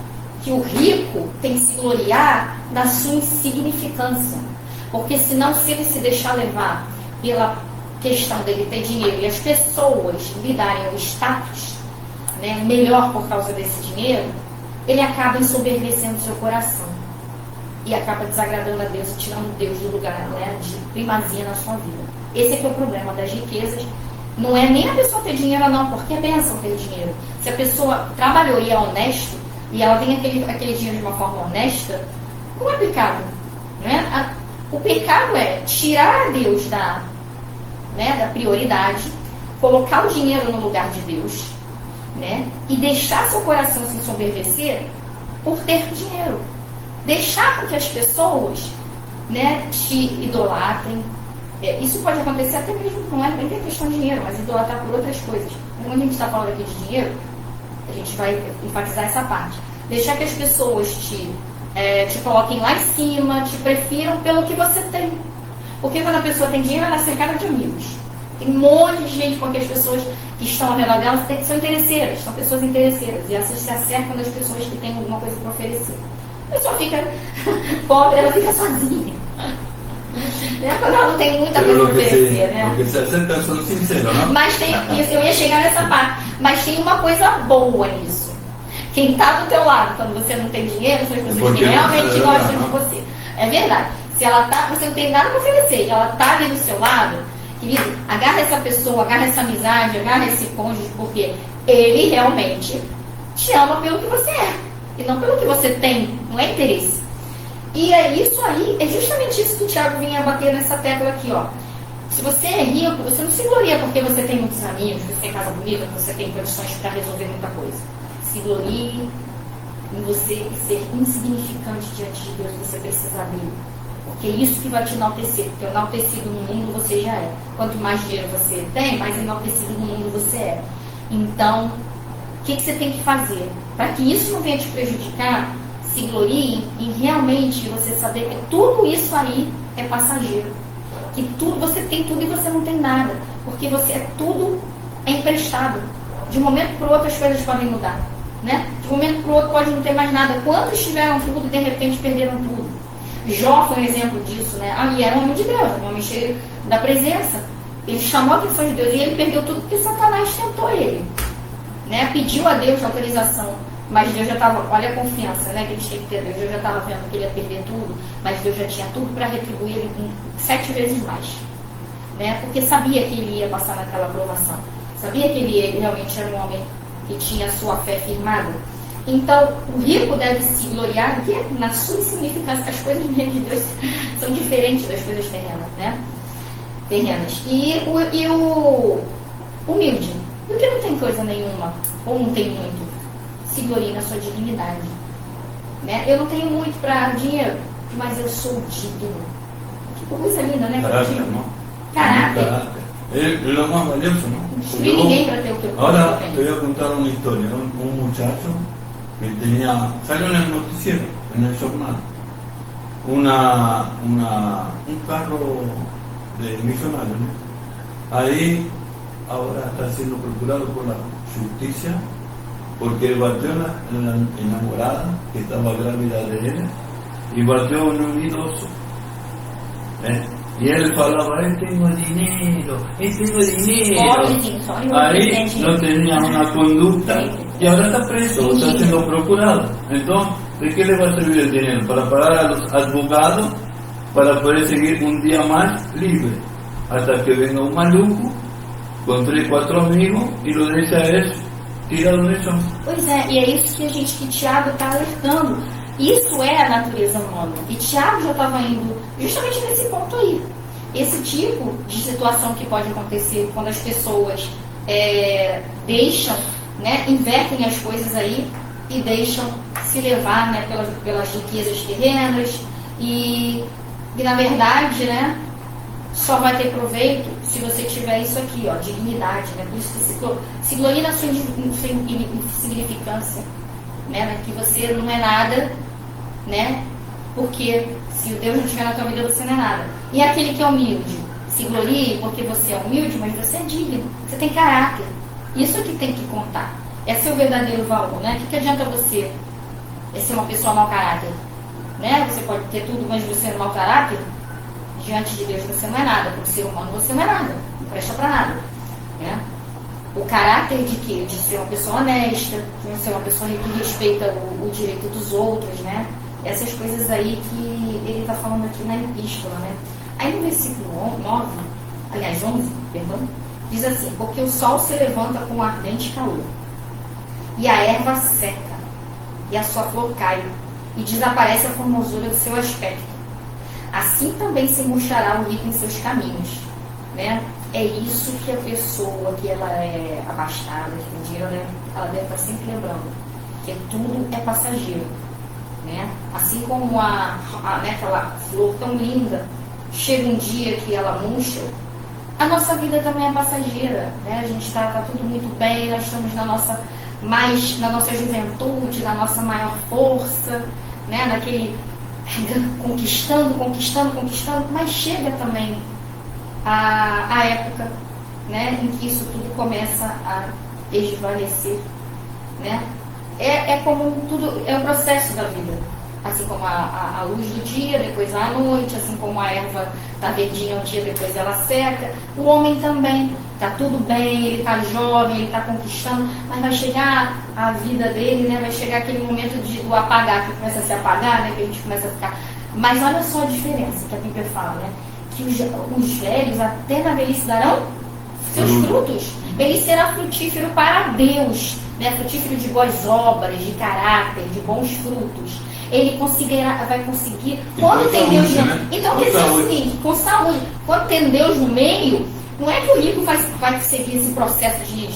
Que o rico tem que se gloriar da sua insignificância. Porque senão, se ele se deixar levar pela questão dele ter dinheiro e as pessoas lhe darem o status, né, melhor por causa desse dinheiro, ele acaba ensoberbecendo seu coração. e acaba desagradando a Deus e tirando Deus do lugar, né, de primazia na sua vida. Esse é que é o problema das riquezas. Não é nem a pessoa ter dinheiro não, porque é bênção ter dinheiro. Se a pessoa trabalhou e é honesto, e ela tem aquele dinheiro de uma forma honesta, não é pecado. Né? O pecado é tirar Deus da prioridade, colocar o dinheiro no lugar de Deus, né? E deixar seu coração se ensoberbecer por ter dinheiro. Deixar que as pessoas, né, te idolatrem. Isso pode acontecer até mesmo, não é nem questão de dinheiro, mas idolatrar por outras coisas. Quando a gente está falando aqui de dinheiro, a gente vai enfatizar essa parte. Deixar que as pessoas te coloquem lá em cima, te prefiram pelo que você tem. Porque quando a pessoa tem dinheiro, ela é cercada de amigos. Tem um monte de gente, porque as pessoas que estão ao redor dela são interesseiras, são pessoas interesseiras. E essas se acercam das pessoas que têm alguma coisa para oferecer. A pessoa fica pobre, ela fica sozinha. Quando ela não tem muita coisa para oferecer, né? Porque se acercam são sinceros, não? Mas tem, eu ia chegar nessa parte, mas tem uma coisa boa nisso. Quem está do teu lado quando você não tem dinheiro são as pessoas que realmente gostam de você. É verdade. Se ela tá, você não tem nada para oferecer e ela está ali do seu lado, querido, agarra essa pessoa, agarra essa amizade, agarra esse cônjuge, porque ele realmente te ama pelo que você é e não pelo que você tem, não é interesse. E é isso aí, é justamente isso que o Tiago vinha bater nessa tecla aqui, ó. Se você é rico, você não se gloria porque você tem muitos amigos, você tem casa bonita, você tem condições para resolver muita coisa. Se glorie em você ser insignificante diante de Deus, você precisa dele. Porque é isso que vai te enaltecer, porque enaltecido no mundo você já é. Quanto mais dinheiro você tem, mais enaltecido no mundo você é. Então, o que você tem que fazer? Para que isso não venha te prejudicar, se glorie em realmente você saber que tudo isso aí é passageiro. Que tudo, você tem tudo e você não tem nada. Porque você tudo é emprestado. De um momento para o outro as coisas podem mudar. Né? De um momento para o outro pode não ter mais nada. Quantos tiveram tudo e de repente perderam tudo? Jó foi um exemplo disso, né? E era um homem de Deus, um homem cheio da presença. Ele chamou a atenção de Deus e ele perdeu tudo porque Satanás tentou ele. Né? Pediu a Deus autorização, mas Deus já estava, olha a confiança, né, que a gente tem que ter. Deus já estava vendo que ele ia perder tudo, mas Deus já tinha tudo para retribuir ele com 7 vezes mais. Né? Porque sabia que ele ia passar naquela provação. Sabia que ele realmente era um homem que tinha a sua fé firmada. Então, o rico deve se gloriar na sua insignificância. As coisas do reino de Deus são diferentes das coisas terrenas, né? E o humilde, porque não tem coisa nenhuma, ou não tem muito, se glorie na sua dignidade. Né? Eu não tenho muito para dinheiro, mas eu sou digno. Que coisa linda, né? Caráter, não? Caráter. Es lo más valioso, ¿no? Não tem ninguém para ter o que eu Ahora te voy a contar una historia. Un muchacho que tenía, salió en el noticiero, en el jornal, un carro de millonario, ¿no? Ahí ahora está siendo procurado por la justicia porque batió a la enamorada que estaba grávida de él y batió en un idoso. Y él falaba, tengo dinero. Ahí no tenía una conducta y ahora está preso, está siendo procurado. Entonces, ¿de qué le va a servir el dinero? Para pagar a los abogados, para poder seguir un día más libre, hasta que venga un maluco com 3, 4 amigos e lo deixa eles tirado no chão. Pois é, e é isso que Tiago está alertando. Isso é a natureza humana. E Tiago já estava indo justamente nesse ponto aí. Esse tipo de situação que pode acontecer quando as pessoas deixam, né, invertem as coisas aí e deixam se levar, né, pelas riquezas terrenas e na verdade, né, só vai ter proveito se você tiver isso aqui, ó, dignidade, né? Por isso que se glorie na sua insignificância, né? Que você não é nada, né? Porque se o Deus não estiver na tua vida, você não é nada. E aquele que é humilde, se glorie porque você é humilde, mas você é digno, você tem caráter. Isso que tem que contar. Esse é o verdadeiro valor, né? O que adianta você ser uma pessoa mau caráter? Né? Você pode ter tudo, mas você é mau caráter? Diante de Deus você não é nada, como ser humano você não é nada, não presta para nada. Né? O caráter de quê? De ser uma pessoa honesta, de ser uma pessoa que respeita o direito dos outros, né? Essas coisas aí que ele está falando aqui na epístola, né? Aí no versículo 9, aliás 11, perdão, diz assim: porque o sol se levanta com ardente calor, e a erva seca, e a sua flor cai, e desaparece a formosura do seu aspecto. Assim também se murchará o rico em seus caminhos, né? É isso que a pessoa que ela é abastada, que tem dinheiro, né, ela deve estar sempre lembrando, que tudo é passageiro, né? Assim como né, aquela flor tão linda, chega um dia que ela murcha, a nossa vida também é passageira, né? A gente está tudo muito bem, nós estamos na nossa juventude, na nossa maior força, né? Naquele conquistando, mas chega também a época, né, em que isso tudo começa a esvanecer, né? É como tudo, é um processo da vida. Assim como a luz do dia, depois a noite, assim como a erva está verdinha um dia, depois ela seca. O homem também está tudo bem, ele está jovem, ele está conquistando, mas vai chegar a vida dele, né? Vai chegar aquele momento do apagar, que começa a se apagar, né? Que a gente começa a ficar. Mas olha só a diferença que a Bíblia fala, né? Que os velhos até na velhice darão seus frutos. Ele será frutífero para Deus, né? Frutífero de boas obras, de caráter, de bons frutos. Ele vai conseguir, quando tem Deus no meio. Então quer dizer o seguinte, com saúde, quando tem Deus no meio, não é que o rico vai seguir esse processo de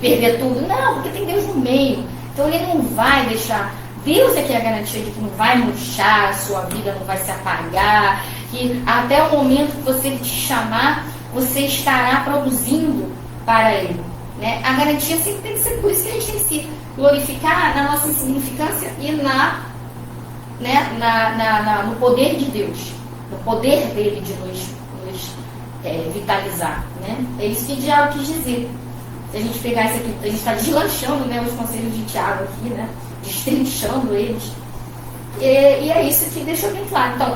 perder tudo, não, porque tem Deus no meio. Então ele não vai deixar. Deus é que é a garantia de que não vai murchar, a sua vida não vai se apagar, que até o momento que você te chamar, você estará produzindo para Ele, né? A garantia sempre tem que ser, por isso que a gente tem que se glorificar na nossa insignificância e no poder de Deus, no poder dele de nos vitalizar, né? É isso que Tiago quis dizer. Se a gente pegar isso aqui, a gente está deslanchando, né, os conselhos de Tiago aqui, né? Destrinchando eles. E é isso que deixa bem claro. Então,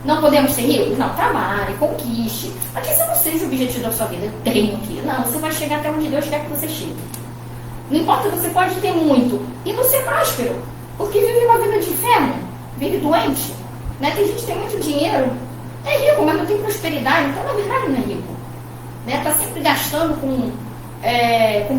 não podemos ser ricos? Não, trabalhe, conquiste. Mas que isso não seja o objetivo da sua vida. Eu tenho que. Não, você vai chegar até onde Deus quer que você chegue. Não importa, você pode ter muito e não ser próspero, porque vive uma vida de inferno, vive doente, né? Tem gente que tem muito dinheiro, é rico, mas não tem prosperidade, então na verdade não é rico, né? Está sempre gastando com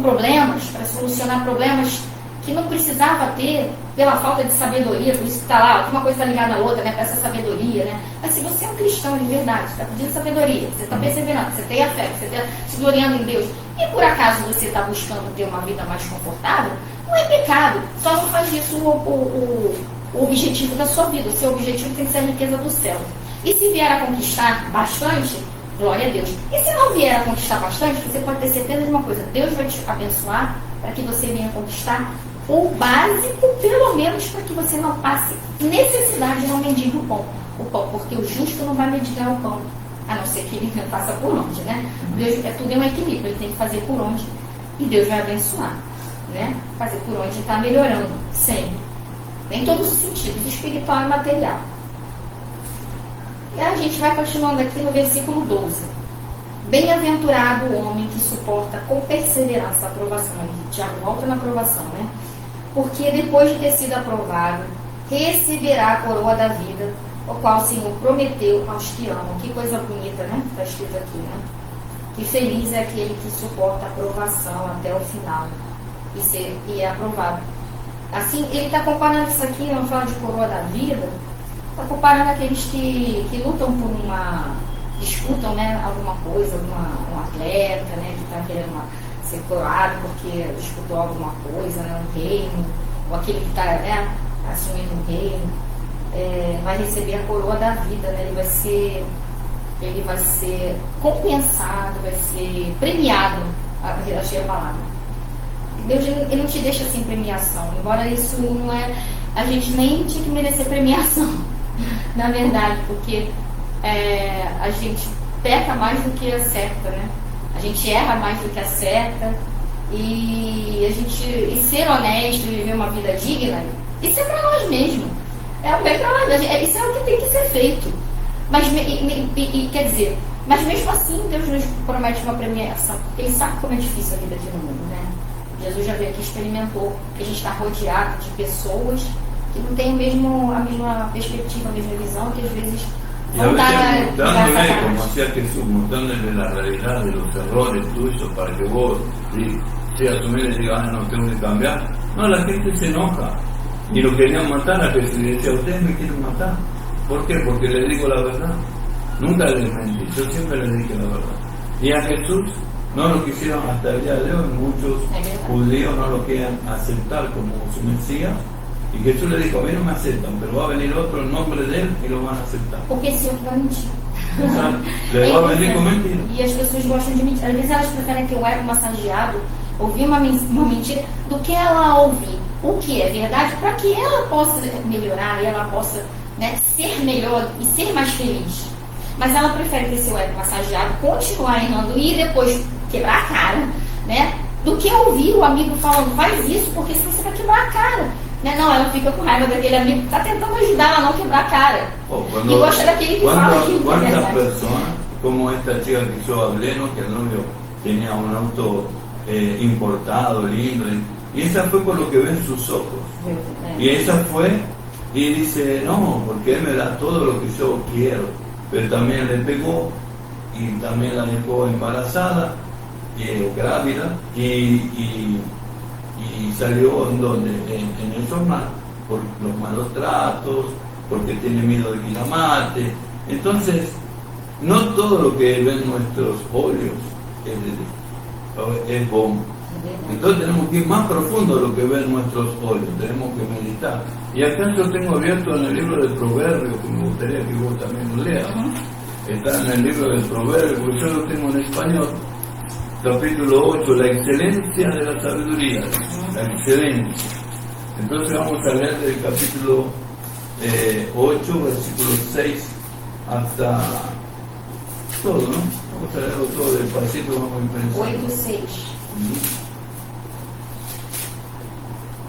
problemas, para solucionar problemas que não precisava ter pela falta de sabedoria. Por isso que está lá, uma coisa está ligada à outra, né? Para essa sabedoria, né? Mas se você é um cristão de verdade, você está pedindo sabedoria, você está perseverando, você tem a fé, você está se gloriando em Deus, e por acaso você está buscando ter uma vida mais confortável, não é pecado, só não faz disso o objetivo da sua vida. O seu objetivo tem que ser a riqueza do céu. E se vier a conquistar bastante, glória a Deus. E se não vier a conquistar bastante, você pode ter certeza de uma coisa: Deus vai te abençoar para que você venha conquistar o básico, pelo menos para que você não passe necessidade, não mendigue o pão, porque o justo não vai mendigar o pão, a não ser que ele faça por onde, né? Deus, tudo é um equilíbrio, ele tem que fazer por onde, e Deus vai abençoar, né? Fazer por onde está melhorando, sempre, em todos os sentidos, espiritual e material. E a gente vai continuando aqui no versículo 12. Bem-aventurado o homem que suporta com perseverança a aprovação. Ele já volta na aprovação, né? Porque depois de ter sido aprovado, receberá a coroa da vida, o qual o Senhor prometeu aos que amam. Que coisa bonita, né? Está escrito aqui, né? Que feliz é aquele que suporta a aprovação até o final e é aprovado. Assim, ele está comparando isso aqui, não fala de coroa da vida, está comparando aqueles que lutam por disputam, né, alguma coisa, um atleta, né, que está querendo ser coroado porque disputou alguma coisa, né, um reino, ou aquele que está, né, assumindo um reino, vai receber a coroa da vida, né? Ele vai ser compensado, vai ser premiado, achei a palavra. Deus, ele não te deixa sem premiação, embora isso não é, a gente nem tinha que merecer premiação, na verdade, porque a gente peca mais do que acerta, né? A gente erra mais do que acerta, e ser honesto e viver uma vida digna, isso é para nós mesmos, é o bem para nós, isso é o que tem que ser feito. Mas quer dizer, mas mesmo assim Deus nos promete uma premiação, porque Ele sabe como é difícil a vida aqui no mundo, né? Jesus já veio aqui, experimentou, que a gente está rodeado de pessoas que não tem a mesma perspectiva, a mesma visão, que às vezes Y a não dá veces mostrándole, como sacanagem. hacía Jesús, mostrándole la realidad de los errores tuyos para que vos seas humilde y digas, no, tengo que cambiar. No, la gente se enoja. Y lo querían matar a Jesús y decía, ustedes me quieren matar. ¿Por qué? Porque les digo la verdad. Nunca les mentí, yo siempre les dije la verdad. Y a Jesús no lo quisieron hasta el día de hoy, muchos judíos no lo quieren aceptar como su Mesías. Y Jesús le dijo, a mí no me aceptan, pero va a venir otro en nombre de él y lo van a aceptar. Porque esse outro vai mentir. Le va a venir com mentira. E as pessoas gostam de mentir. Às vezes elas preferem que o ego massageado ouvir uma mentira do que ela ouvir o que é verdade, para que ela possa melhorar e ela possa, né, ser melhor e ser mais feliz. Mas ela prefere ter seu ego massageado, continuar errando e depois quebrar a cara, né, do que ouvir o amigo falando, faz isso, porque senão você vai quebrar a cara. Né? Não, ela fica com raiva daquele amigo que está tentando ajudar ela a não quebrar a cara. E gosta daquele que fala que é ¿Cuántas verdade? personas, como esta chica que yo hablé, ¿no? Que el novio tenía un auto importado, lindo, y esa fue por lo que ven sus ojos. Y esa fue y dice, no, porque él me da todo lo que yo quiero, pero también le pegó y también la dejó embarazada, grávida, y salió en donde, en el jornal, por los malos tratos, porque tiene miedo de que la mate. Entonces, no todo lo que ven nuestros ojos es bueno. Entonces tenemos que ir más profundo de lo que ven nuestros ojos, tenemos que meditar. Y acá yo tengo abierto en el libro del Proverbio, que me gustaría que vos también lo leas. Está en el libro del Proverbio, yo lo tengo en español. Capítulo 8, la excelencia de la sabiduría, la excelencia. Entonces vamos a leer del capítulo 8, versículo 6 hasta todo, ¿no? Vamos a leerlo todo despacito, vamos a empezar. 8:6.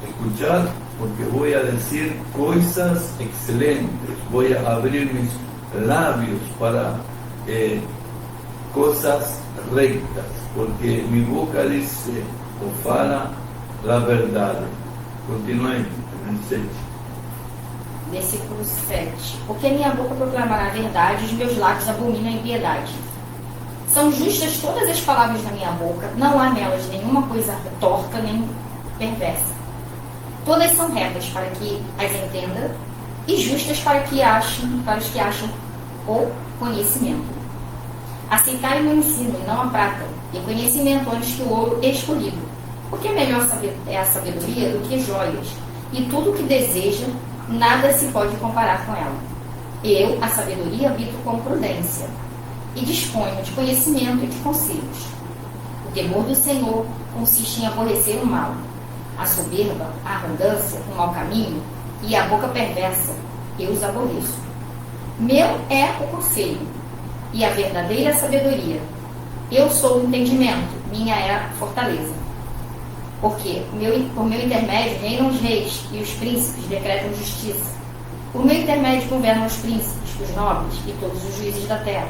Escuchad, porque voy a decir cosas excelentes, voy a abrir mis labios para cosas rectas, porque mi boca dice o fala la verdad. Continue en 7. Versículo 7. Porque minha boca proclamará a verdade, os meus lábios abominam a impiedade. São justas todas as palavras da minha boca, não há nelas nenhuma coisa torta nem perversa. Todas são retas para que as entenda e justas para os que acham o conhecimento. Aceitai o meu ensino e não a prata, e conhecimento antes que o ouro escolhido. Porque melhor é a sabedoria do que joias, e tudo o que deseja, nada se pode comparar com ela. Eu, a sabedoria, habito com prudência, e disponho de conhecimento e de conselhos. O temor do Senhor consiste em aborrecer o mal, a soberba, a arrogância, o mau caminho e a boca perversa, eu os aborreço. Meu é o conselho e a verdadeira sabedoria. Eu sou o entendimento, minha é a fortaleza. Porque por meu intermédio reinam os reis e os príncipes decretam justiça. Por meu intermédio governam os príncipes, os nobres e todos os juízes da terra.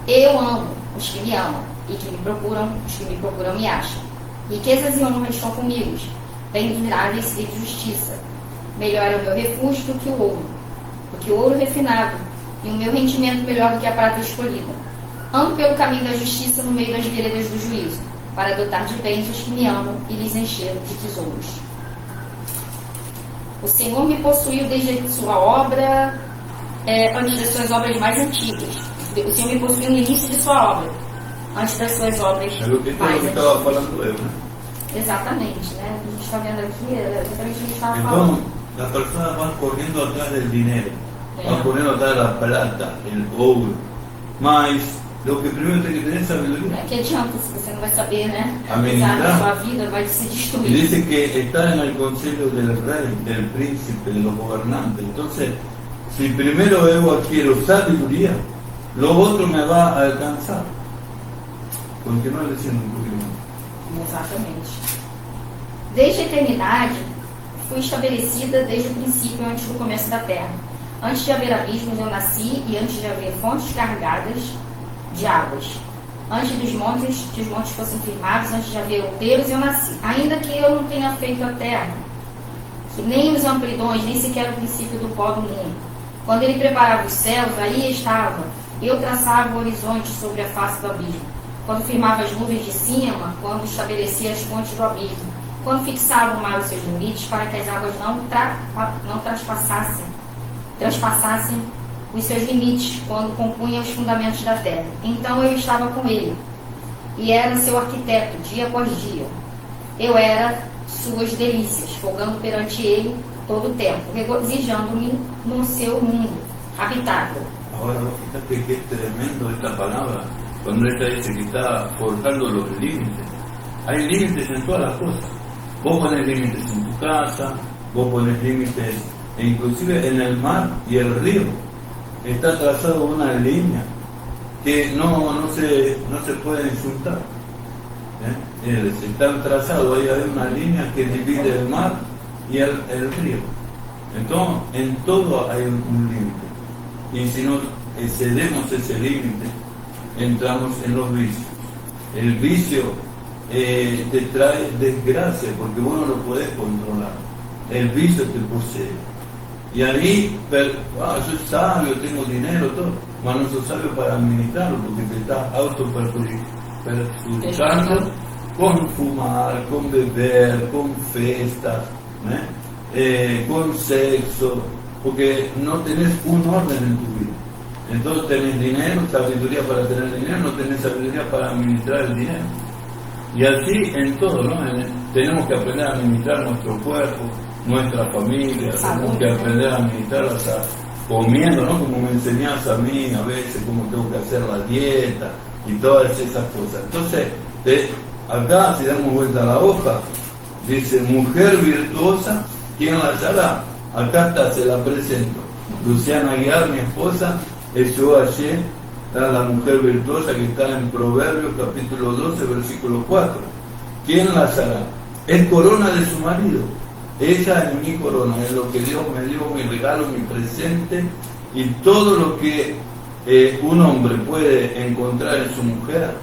Eu amo os que me amam e os que me procuram me acham. Riquezas e honras estão comigo, bens duráveis e de justiça. Melhor é o meu refúgio do que o ouro refinado, e o meu rendimento melhor do que a prata escolhida. Ando pelo caminho da justiça no meio das veredas do juízo, para dotar de bens os que me amam e lhes encher de tesouros. O Senhor me possuiu desde sua obra, antes das suas obras mais antigas. O Senhor me possuiu no início de sua obra, antes das suas obras É o que mais estava antigas. falando eu, né? Exatamente, né? A gente está vendo aqui, exatamente o que a gente estava Então, falando. las personas van corriendo atrás del dinero, van É. corriendo atrás de la plata, el ouro. Mas lo que primero tem que tener es sabiduría. Que adianta se você não vai saber, né? Administrar. Apesar da sua vida, vai se Y destruir. dice que está en el consejo del rey, del príncipe, de los gobernantes. Entonces, si primero yo adquiero sabiduría, lo otro me va a alcanzar. Continúa diciendo un poquito más. Exatamente. Desde a eternidade, fui estabelecida desde o princípio, antes do começo da terra. Antes de haver abismos, eu nasci, e antes de haver fontes carregadas de águas. Antes dos montes, que os montes fossem firmados, antes de haver outeiros, eu nasci. Ainda que eu não tenha feito a terra, que nem os amplidões, nem sequer o princípio do pó do mundo. Quando ele preparava os céus, aí estava. Eu traçava o horizonte sobre a face do abismo. Quando firmava as nuvens de cima, quando estabelecia as fontes do abismo. Quando fixava o mar os seus limites, para que as águas não transpassassem os seus limites, quando compunha os fundamentos da terra. Então eu estava com ele, e era seu arquiteto, dia após dia. Eu era suas delícias, folgando perante ele todo o tempo, regozijando-me no seu mundo habitável. Ahora, fíjate que es tremendo esta palabra, cuando ella dice que está forjando los límites. Hay límites en todas las cosas. Vos pones límites en tu casa, vos pones límites, e inclusive en el mar y el río. Está trazado una línea que no se puede insultar. Está trazado, ahí hay una línea que divide el mar y el río. Entonces, en todo hay un límite. Y si no excedemos ese límite, entramos en los vicios. El vicio te trae desgracia porque vos no lo podés controlar. El vicio te posee. Y ahí, soy sabio, tengo dinero, todo, pero no soy sabio para administrarlo porque te estás perjudicando con fumar, con beber, con fiestas, con sexo, porque no tenés un orden en tu vida. Entonces tenés dinero, sabiduría para tener dinero, no tenés sabiduría para administrar el dinero. Y así en todo, ¿no? Tenemos que aprender a administrar nuestro cuerpo, nuestra familia, tenemos que aprender a administrar hasta comiendo, ¿no? Como me enseñás a mí a veces, cómo tengo que hacer la dieta y todas esas cosas. Entonces, acá si damos vuelta a la hoja, dice, mujer virtuosa, ¿quién la hallará? Acá está, se la presento. Luciana Aguiar, mi esposa, es yo ayer, está la mujer virtuosa que está en Proverbios capítulo 12, versículo 4. ¿Quién la hallará? Es corona de su marido. Ella es mi corona, es lo que Dios me dio, mi regalo, mi presente, y todo lo que un hombre puede encontrar en su mujer,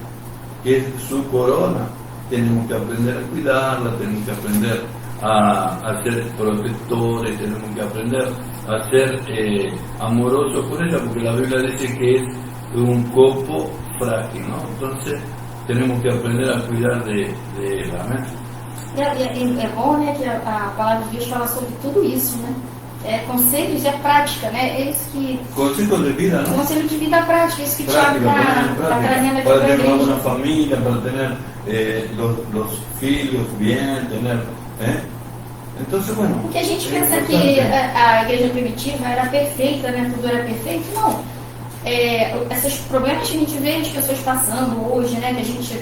que es su corona. Tenemos que aprender a cuidarla, tenemos que aprender a ser protectores, tenemos que aprender a ser amorosos por ella, porque la Biblia dice que es un copo frágil, ¿no? Entonces tenemos que aprender a cuidar de ella, ¿no? É bom, né, que a palavra de Deus fala sobre tudo isso, né? Conselhos é prática, né? É isso que... Conselho de vida, ¿no? Conselho de vida prática, isso que o Tiago está trazendo aqui para para a tener una igreja. buena familia, para tener los filhos bien, tener... Entonces, bueno... Porque a gente pensa que a igreja primitiva era perfeita, né? Tudo era perfeito. Não. Esses problemas que a gente vê as pessoas passando hoje, né? Que a gente...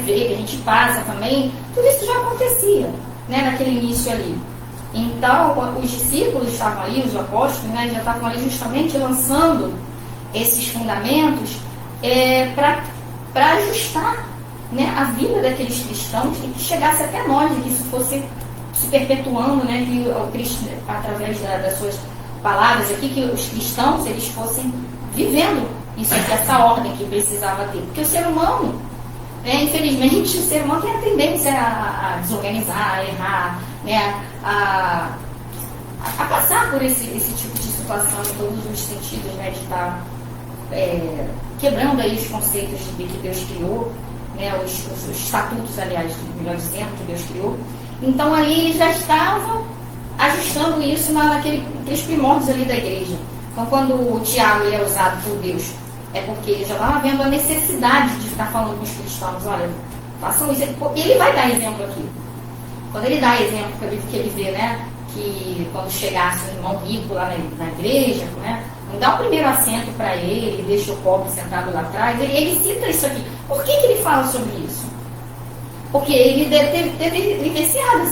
vê, que a gente passa também, tudo isso já acontecia, né, naquele início ali. Então, os discípulos estavam ali, os apóstolos, né, já estavam ali justamente lançando esses fundamentos para ajustar, né, a vida daqueles cristãos e que chegasse até nós, que isso fosse se perpetuando, né, que o Cristo, através das suas palavras aqui, que os cristãos eles fossem vivendo isso aqui, essa ordem que precisava ter. Porque o ser humano, infelizmente, o ser humano tem a tendência a desorganizar, a errar, né, a passar por esse tipo de situação em todos os sentidos, né, de estar quebrando aí os conceitos que Deus criou, né, os estatutos, aliás, melhor dizendo, que Deus criou. Então, ali eles já estavam ajustando isso naqueles primórdios ali da igreja. Então, quando o Tiago é usado por Deus, é porque ele já estava vendo a necessidade de ficar falando com os cristãos, olha, façam isso. Ele vai dar exemplo aqui. Quando ele dá exemplo, que ele vê, né, que quando chegasse um irmão rico lá na igreja, né, dá o primeiro assento para ele, deixa o pobre sentado lá atrás, ele cita isso aqui. Por que ele fala sobre isso? Porque ele deve ter vivenciado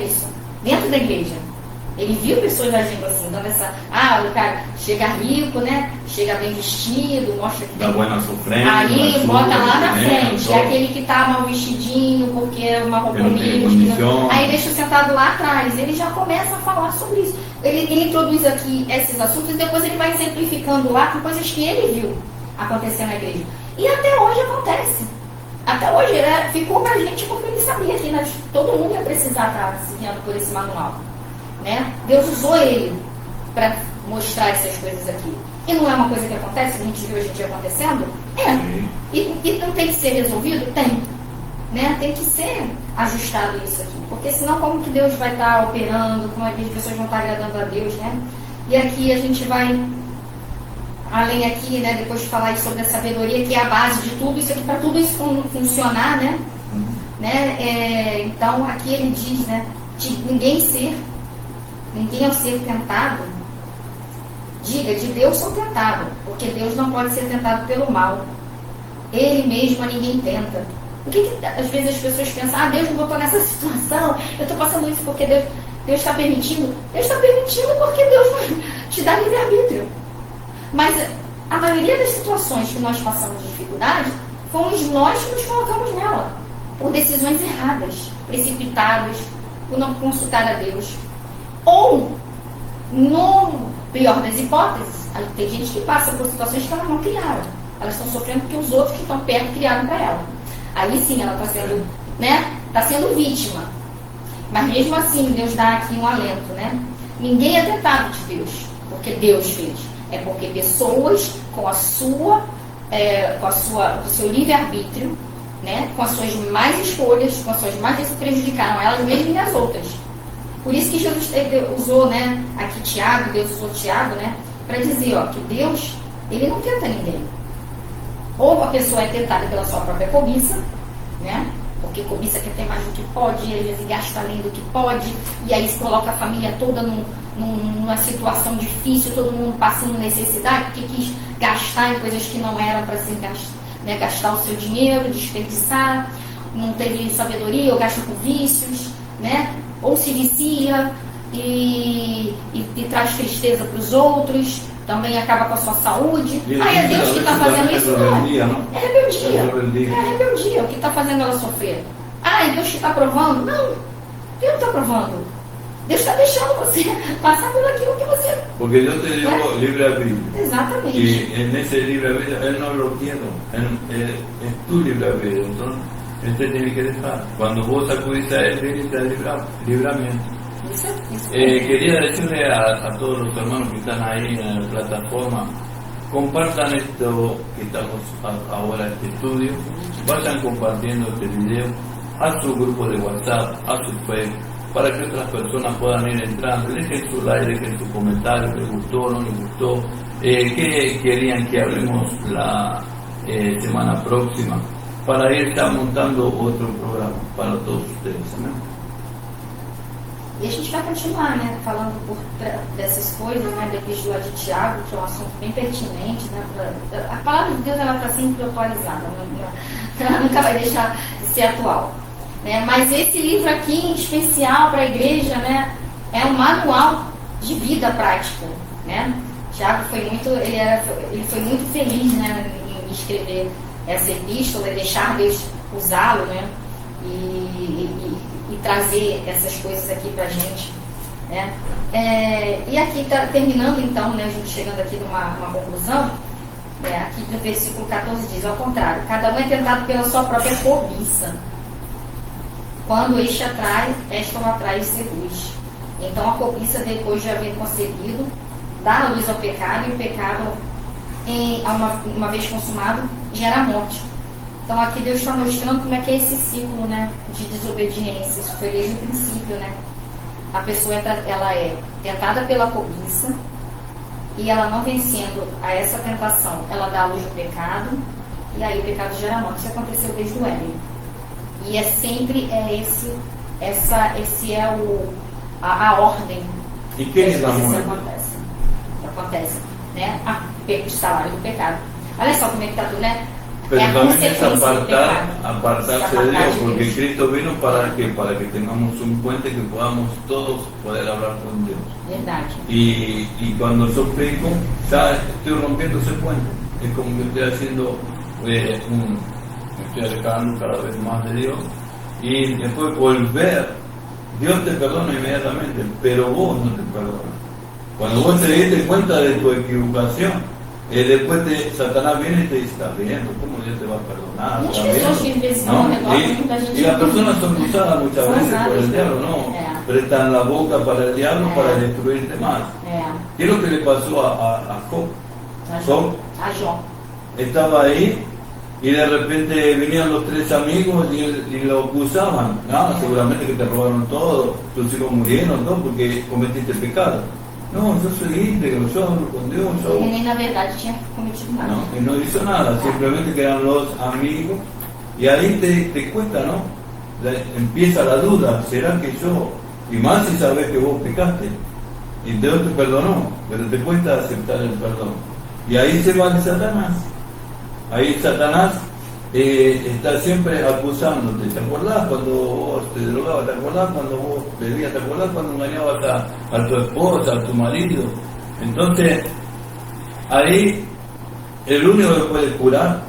isso dentro da igreja. Ele viu pessoas agindo assim, dando o cara chega rico, né? Chega bem vestido, mostra que tem... Aí bota lá na frente, é aquele que tá mal vestidinho, porque é uma roupa mínima. Aí deixa sentado lá atrás, ele já começa a falar sobre isso. Ele introduz aqui esses assuntos e depois ele vai exemplificando lá com coisas que ele viu acontecer na igreja. E até hoje acontece. Até hoje ficou pra gente porque ele sabia que todo mundo ia precisar estar se guiando por esse manual. né? Deus usou ele para mostrar essas coisas aqui. E não é uma coisa que acontece, a gente viu hoje em dia acontecendo? É. E não tem que ser resolvido? Tem. Né? Tem que ser ajustado isso aqui. Porque senão como que Deus vai estar operando, como é que as pessoas vão estar agradando a Deus, né? E aqui a gente vai, além aqui, né, depois de falar sobre a sabedoria, que é a base de tudo, isso aqui, para tudo isso funcionar, né? Então aqui ele diz, né, de ninguém ao ser tentado, diga, de Deus sou tentado, porque Deus não pode ser tentado pelo mal. Ele mesmo a ninguém tenta. O que às vezes as pessoas pensam, Deus me botou nessa situação, eu estou passando isso porque Deus está permitindo. Deus está permitindo porque Deus te dá livre-arbítrio. Mas a maioria das situações que nós passamos de dificuldade, fomos nós que nos colocamos nela, por decisões erradas, precipitadas, por não consultar a Deus. Ou, no pior das hipóteses, tem gente que passa por situações que elas não criaram. Elas estão sofrendo porque os outros que estão perto criaram para ela. Aí sim ela está sendo, né? Está sendo vítima. Mas mesmo assim, Deus dá aqui um alento, né? Ninguém é tentado de Deus, porque Deus fez. É porque pessoas com o seu livre-arbítrio, né? Com as suas más escolhas, com as suas más decisões, prejudicaram elas mesmas e as outras. Por isso que Jesus usou, né? Aqui Tiago, Deus usou Tiago, né? Para dizer, que Deus, ele não tenta ninguém. Ou a pessoa é tentada pela sua própria cobiça, né? Porque cobiça quer ter mais do que pode, e às vezes gasta além do que pode, e aí se coloca a família toda numa situação difícil, todo mundo passando necessidade, porque quis gastar em coisas que não eram para ser gastar o seu dinheiro, desperdiçar, não teve sabedoria, ou gasta com vícios, né? Ou se vicia e traz tristeza para os outros, também acaba com a sua saúde. É Deus que está fazendo isso? Não. É rebeldia. É rebeldia o que está fazendo ela sofrer. É Deus que está provando? Não. Deus não está provando. Deus está deixando você passar por aquilo que você... Porque Deus te deu livre-arbítrio. Exatamente. E nesse livre-arbítrio, Ele não lo quiere. É tu livre-arbítrio. Então, Ele tem que deixar. Quando vos acudís a Ele, Ele te dá livramento. Quería decirle a todos los hermanos que están ahí en la plataforma, compartan esto que estamos ahora, este estudio, vayan compartiendo este video a su grupo de WhatsApp, a su Facebook, para que otras personas puedan ir entrando, dejen su like, dejen su comentario, les gustó, no les gustó, qué querían que hablemos la semana próxima, para ir ya montando otro programa para todos ustedes. ¿Amén? E a gente vai continuar, né, falando dessas coisas, né, da epístola de Tiago, que é um assunto bem pertinente, né, a palavra de Deus, ela está sempre atualizada, ela nunca vai deixar de ser atual, né, mas esse livro aqui, em especial para a igreja, né, é um manual de vida prático, né. Tiago ele foi muito feliz, né, em escrever essa epístola e deixar Deus usá-lo, né, e trazer essas coisas aqui pra gente, né? E aqui está terminando então, né, a gente chegando aqui numa conclusão, aqui no versículo 14 diz, ao contrário, cada um é tentado pela sua própria cobiça. Quando este atrai, esta o atrai e seduz. Então a cobiça, depois de haver concebido, dá a luz ao pecado, e o pecado, uma vez consumado, gera a morte. Então aqui Deus está mostrando como é que é esse ciclo, né, de desobediência. Isso foi desde o princípio, né? A pessoa ela é tentada pela cobiça e ela não vencendo a essa tentação, ela dá a luz ao pecado e aí o pecado gera morte. Isso aconteceu desde o Éden. E sempre a ordem. E quem é a morte? Acontece, né? O salário do pecado. Olha só como é que está tudo, né? Pero también es apartarse de Dios, porque Cristo vino para que tengamos un puente que podamos todos poder hablar con Dios. Verdad. Y cuando yo peco, ya estoy rompiendo ese puente. Es como que estoy haciendo me estoy alejando cada vez más de Dios. Y después volver, Dios te perdona inmediatamente, pero vos no te perdonas. Cuando vos te diste cuenta de tu equivocación, después Satanás viene y te dice, está viendo, ¿cómo Dios te va a perdonar? ¿No? Y las personas son usadas muchas veces por el diablo, ¿no? prestan la boca para el diablo para destruirte más. ¿Qué es lo que le pasó a Job? A Jó. Estaba ahí y de repente venían los 3 amigos y lo acusaban. Seguramente que te robaron todo, tus hijos murieron, todo porque cometiste pecado. No, yo soy íntegro, yo hablo con Dios. Ele nem na verdade tinha cometido nada. No, y no hizo nada, simplemente que eran los amigos. Y ahí te cuesta, ¿no? Empieza la duda, ¿será que yo? Y más si sabes que vos pecaste. Y Dios te perdonó, pero te cuesta aceptar el perdón. Y ahí se va Satanás. Ahí Satanás está siempre acusándote. ¿Te acordás cuando vos te drogabas? ¿Te acordás cuando vos bebías? ¿Te acordás cuando engañabas a tu esposa, a tu marido? Entonces, ahí el único que puede curar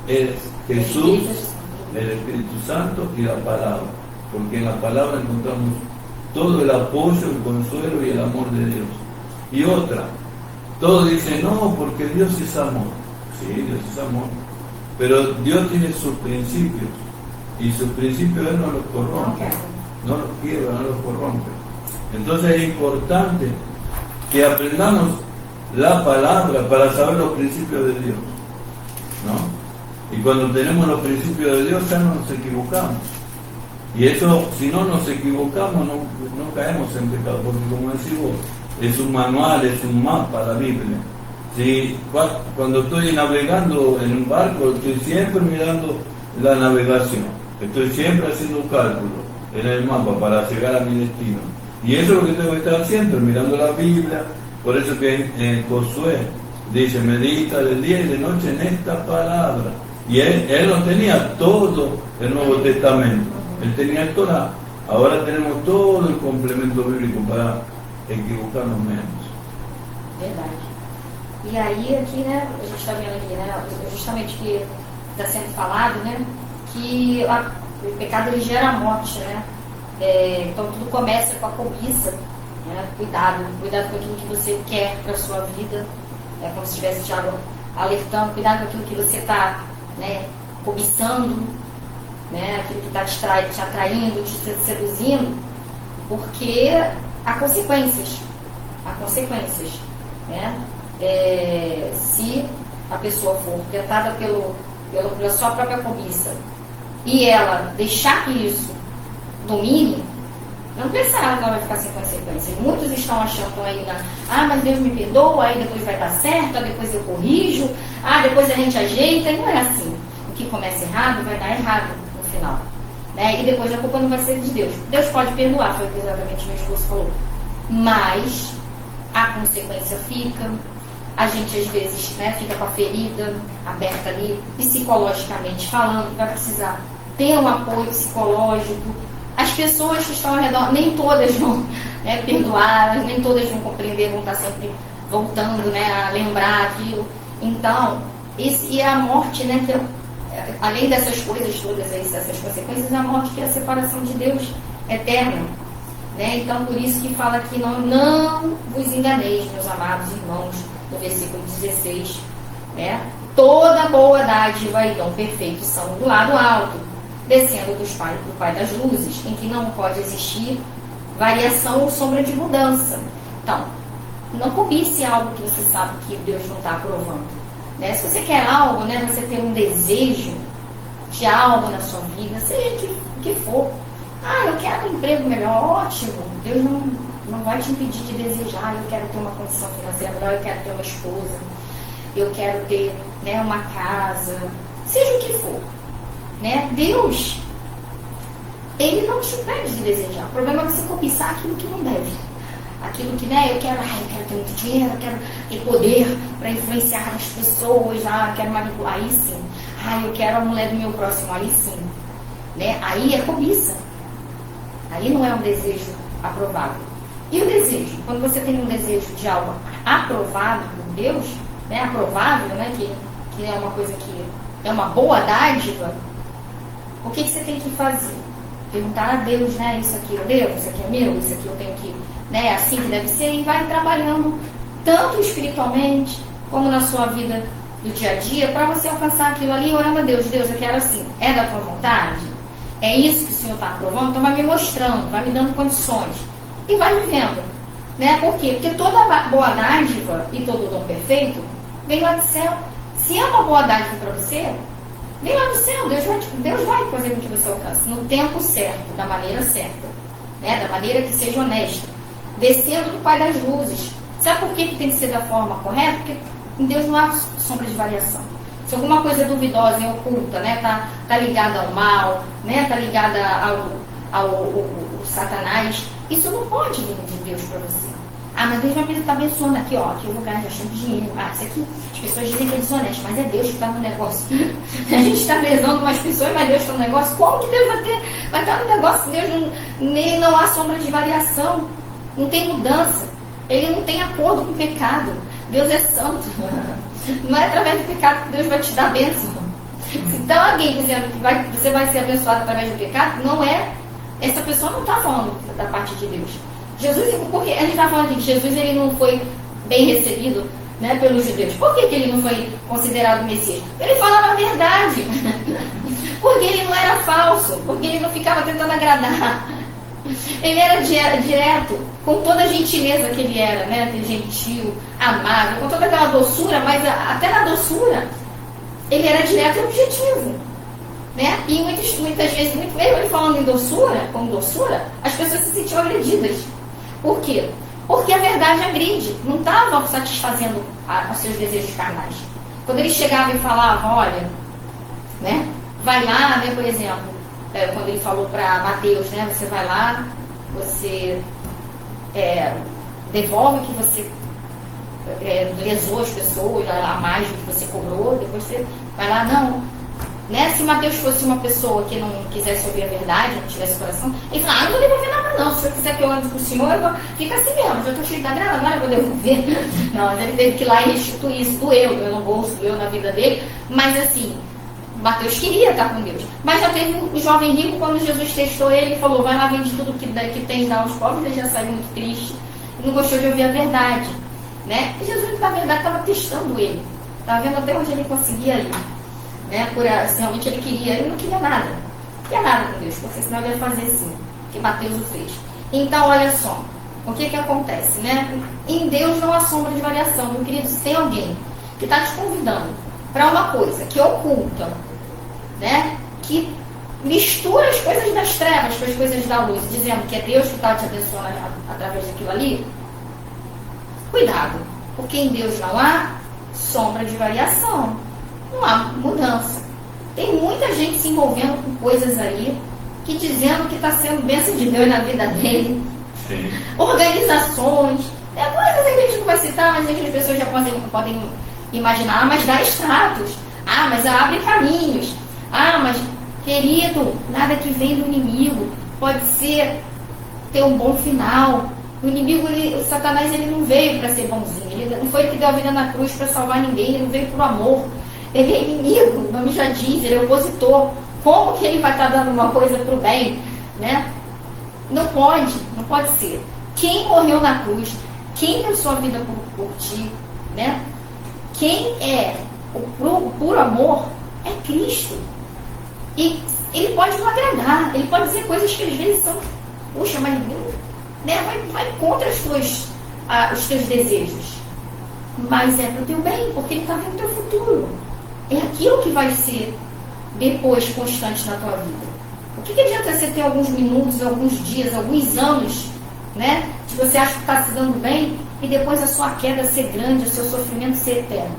es Jesús, el Espíritu Santo y la palabra. Porque en la palabra encontramos todo el apoyo, el consuelo y el amor de Dios. Y otra, todos dicen, no, porque Dios es amor. Sí, Dios es amor. Pero Dios tiene sus principios. Y sus principios Él no los corrompe. No los quiebra, no los corrompe. Entonces es importante que aprendamos la palabra para saber los principios de Dios. ¿No? Y cuando tenemos los principios de Dios ya no nos equivocamos. Y eso, si no nos equivocamos, no caemos en pecado. Porque como decís vos, es un manual, es un mapa la Biblia. ¿Sí? Cuando estoy navegando en un barco, estoy siempre mirando la navegación. Estoy siempre haciendo un cálculo en el mapa para llegar a mi destino. Y eso es lo que tengo que estar siempre, mirando la Biblia. Por eso que en Josué dice, medita de día y de noche en esta palabra. Y él no tenía todo el Nuevo Testamento. Él tenía el Torá. Ahora tenemos todo el complemento bíblico para equivocarnos menos. Verdade. E aí aqui, né, a gente está vendo aqui, né, justamente que está sendo falado, né, que o pecado ele gera a morte, né, então tudo começa com a cobiça, né, cuidado com aquilo que você quer para a sua vida, como se estivesse Tiago alertando, cuidado com aquilo que você está, né, cobiçando, né, aquilo que está te atraindo, te seduzindo, porque há consequências, né? Se a pessoa for tentada pela sua própria cobiça e ela deixar que isso domine, não pensará que ela vai ficar sem consequências. Muitos estão achando aí, mas Deus me perdoa, aí depois vai dar certo, depois eu corrijo, depois a gente ajeita, e não é assim. O que começa errado vai dar errado no final, né? E depois a culpa não vai ser de Deus. Deus pode perdoar, foi o que exatamente o meu esposo falou, mas a consequência fica. A gente às vezes, né, fica com a ferida aberta ali, psicologicamente falando, vai precisar ter um apoio psicológico. As pessoas que estão ao redor, nem todas vão, né, perdoar, nem todas vão compreender, vão estar sempre voltando, né, a lembrar aquilo. Então, e a morte, né, além dessas coisas todas, essas consequências, a morte que é a separação de Deus eterna. Né? Então, por isso que fala que não vos enganeis, meus amados irmãos, no versículo 16, né? Toda boa dádiva e dom perfeito são do lado alto, descendo do Pai das luzes, em que não pode existir variação ou sombra de mudança. Então, não cobice algo que você sabe que Deus não está aprovando. Né? Se você quer algo, né, você tem um desejo de algo na sua vida, seja o que for. Eu quero um emprego melhor, ótimo. Deus não vai te impedir de desejar. Eu quero ter uma condição financeira melhor, eu quero ter uma esposa, eu quero ter, né, uma casa, seja o que for. Né? Deus, Ele não te impede de desejar. O problema é você cobiçar aquilo que não deve. Aquilo que, né, eu quero ter muito dinheiro, eu quero ter poder para influenciar as pessoas, eu quero manipular, aí sim. Eu quero a mulher do meu próximo, aí sim. Né? Aí é cobiça. Aí não é um desejo aprovado. E o desejo? Quando você tem um desejo de algo aprovado por Deus, né, aprovável, né, que é uma coisa que é uma boa dádiva, o que você tem que fazer? Perguntar a Deus, né, isso aqui eu devo, isso aqui é meu, isso aqui eu tenho que, né, assim que deve ser, e vai trabalhando tanto espiritualmente como na sua vida do dia a dia para você alcançar aquilo ali, orando a Deus, Deus, eu quero assim, é da tua vontade? é isso que o Senhor está aprovando, então vai me mostrando, vai me dando condições. E vai vivendo. Né? Por quê? Porque toda boa dádiva e todo dom perfeito vem lá do céu. Se é uma boa dádiva para você, vem lá do céu. Deus vai fazer com que você alcance no tempo certo, da maneira certa, né? Da maneira que seja honesta, descendo do Pai das Luzes. Sabe por que tem que ser da forma correta? Porque em Deus não há sombra de variação. Se alguma coisa duvidosa e oculta, né, tá ligada ao mal, né, tá ligada ao Satanás, isso não pode vir de Deus para você. Ah, mas Deus vai me estar abençoando aqui, ó, aqui eu vou ganhar bastante dinheiro. Ah, isso aqui, as pessoas dizem que é desonesto, mas é Deus que está no negócio. A gente está prezando umas pessoas, mas Deus está no negócio. Como que Deus vai estar no negócio? Deus não há sombra de variação, não tem mudança, Ele não tem acordo com o pecado. Deus é santo. Não é através do pecado que Deus vai te dar bênção. Então alguém dizendo que você vai ser abençoado através do pecado, não é. Essa pessoa não está falando da parte de Deus. Jesus, porque a gente está falando que Jesus ele não foi bem recebido, né, pelos judeus. Por que ele não foi considerado Messias? Ele falava a verdade. Porque ele não era falso. Porque ele não ficava tentando agradar. Ele era direto, com toda a gentileza que ele era, né? Aquele gentil, amável, com toda aquela doçura, mas até na doçura, ele era direto e objetivo. Né? E muitas vezes, mesmo ele falando em doçura, com doçura, as pessoas se sentiam agredidas. Por quê? Porque a verdade agride, não estava satisfazendo os seus desejos carnais. Quando ele chegava e falava, olha, né? Vai lá, né, por exemplo, quando ele falou para Mateus, né, você vai lá, você devolve o que você lesou as pessoas, a mais do que você cobrou, depois você vai lá, não. Né? Se Mateus fosse uma pessoa que não quisesse ouvir a verdade, não tivesse coração, ele fala, não vou devolver nada não, se eu quiser que eu ande com o Senhor, fica assim mesmo, já estou cheio da grana, agora eu vou devolver. Não, ele teve que ir lá e restituir isso, doeu no bolso, doeu na vida dele, mas assim, Mateus queria estar com Deus. Mas já teve um jovem rico, quando Jesus testou ele, e falou, vai lá, vende tudo que tens, dá aos pobres, ele já saiu muito triste, não gostou de ouvir a verdade. Né? E Jesus, na verdade, estava testando ele, estava vendo até onde ele conseguia ir. Né? Se realmente ele não queria nada. Não queria nada com Deus, porque senão ele ia fazer assim, que Mateus o fez. Então, olha só, o que acontece, né? Em Deus não há sombra de variação. Meu querido, se tem alguém que está te convidando para uma coisa que oculta, né? Que mistura as coisas das trevas com as coisas da luz, dizendo que é Deus que está te abençoando através daquilo ali, cuidado, porque em Deus não há sombra de variação. Não há mudança. Tem muita gente se envolvendo com coisas aí, que dizendo que está sendo bênção de Deus na vida dele. Sim. Organizações, coisas que a gente não vai citar, mas as pessoas já podem imaginar, mas dá extratos. Ah, mas abre caminhos. Ah, mas, querido, nada que vem do inimigo pode ter um bom final. O inimigo, o Satanás, ele não veio para ser bonzinho. Ele não foi ele que deu a vida na cruz para salvar ninguém, ele não veio por amor. Ele é inimigo, o nome já diz, ele é opositor. Como que ele vai estar dando uma coisa para o bem? Né? Não pode ser. Quem morreu na cruz, quem deu sua vida por ti, né? Quem é o puro amor é Cristo. E ele pode não agradar, ele pode dizer coisas que às vezes são, puxa, mas né, vai contra os teus desejos. Mas é para o teu bem, porque ele está vendo o teu futuro. É aquilo que vai ser depois constante na tua vida. O que adianta você ter alguns minutos, alguns dias, alguns anos, né? Se você acha que está se dando bem e depois a sua queda ser grande, o seu sofrimento ser eterno.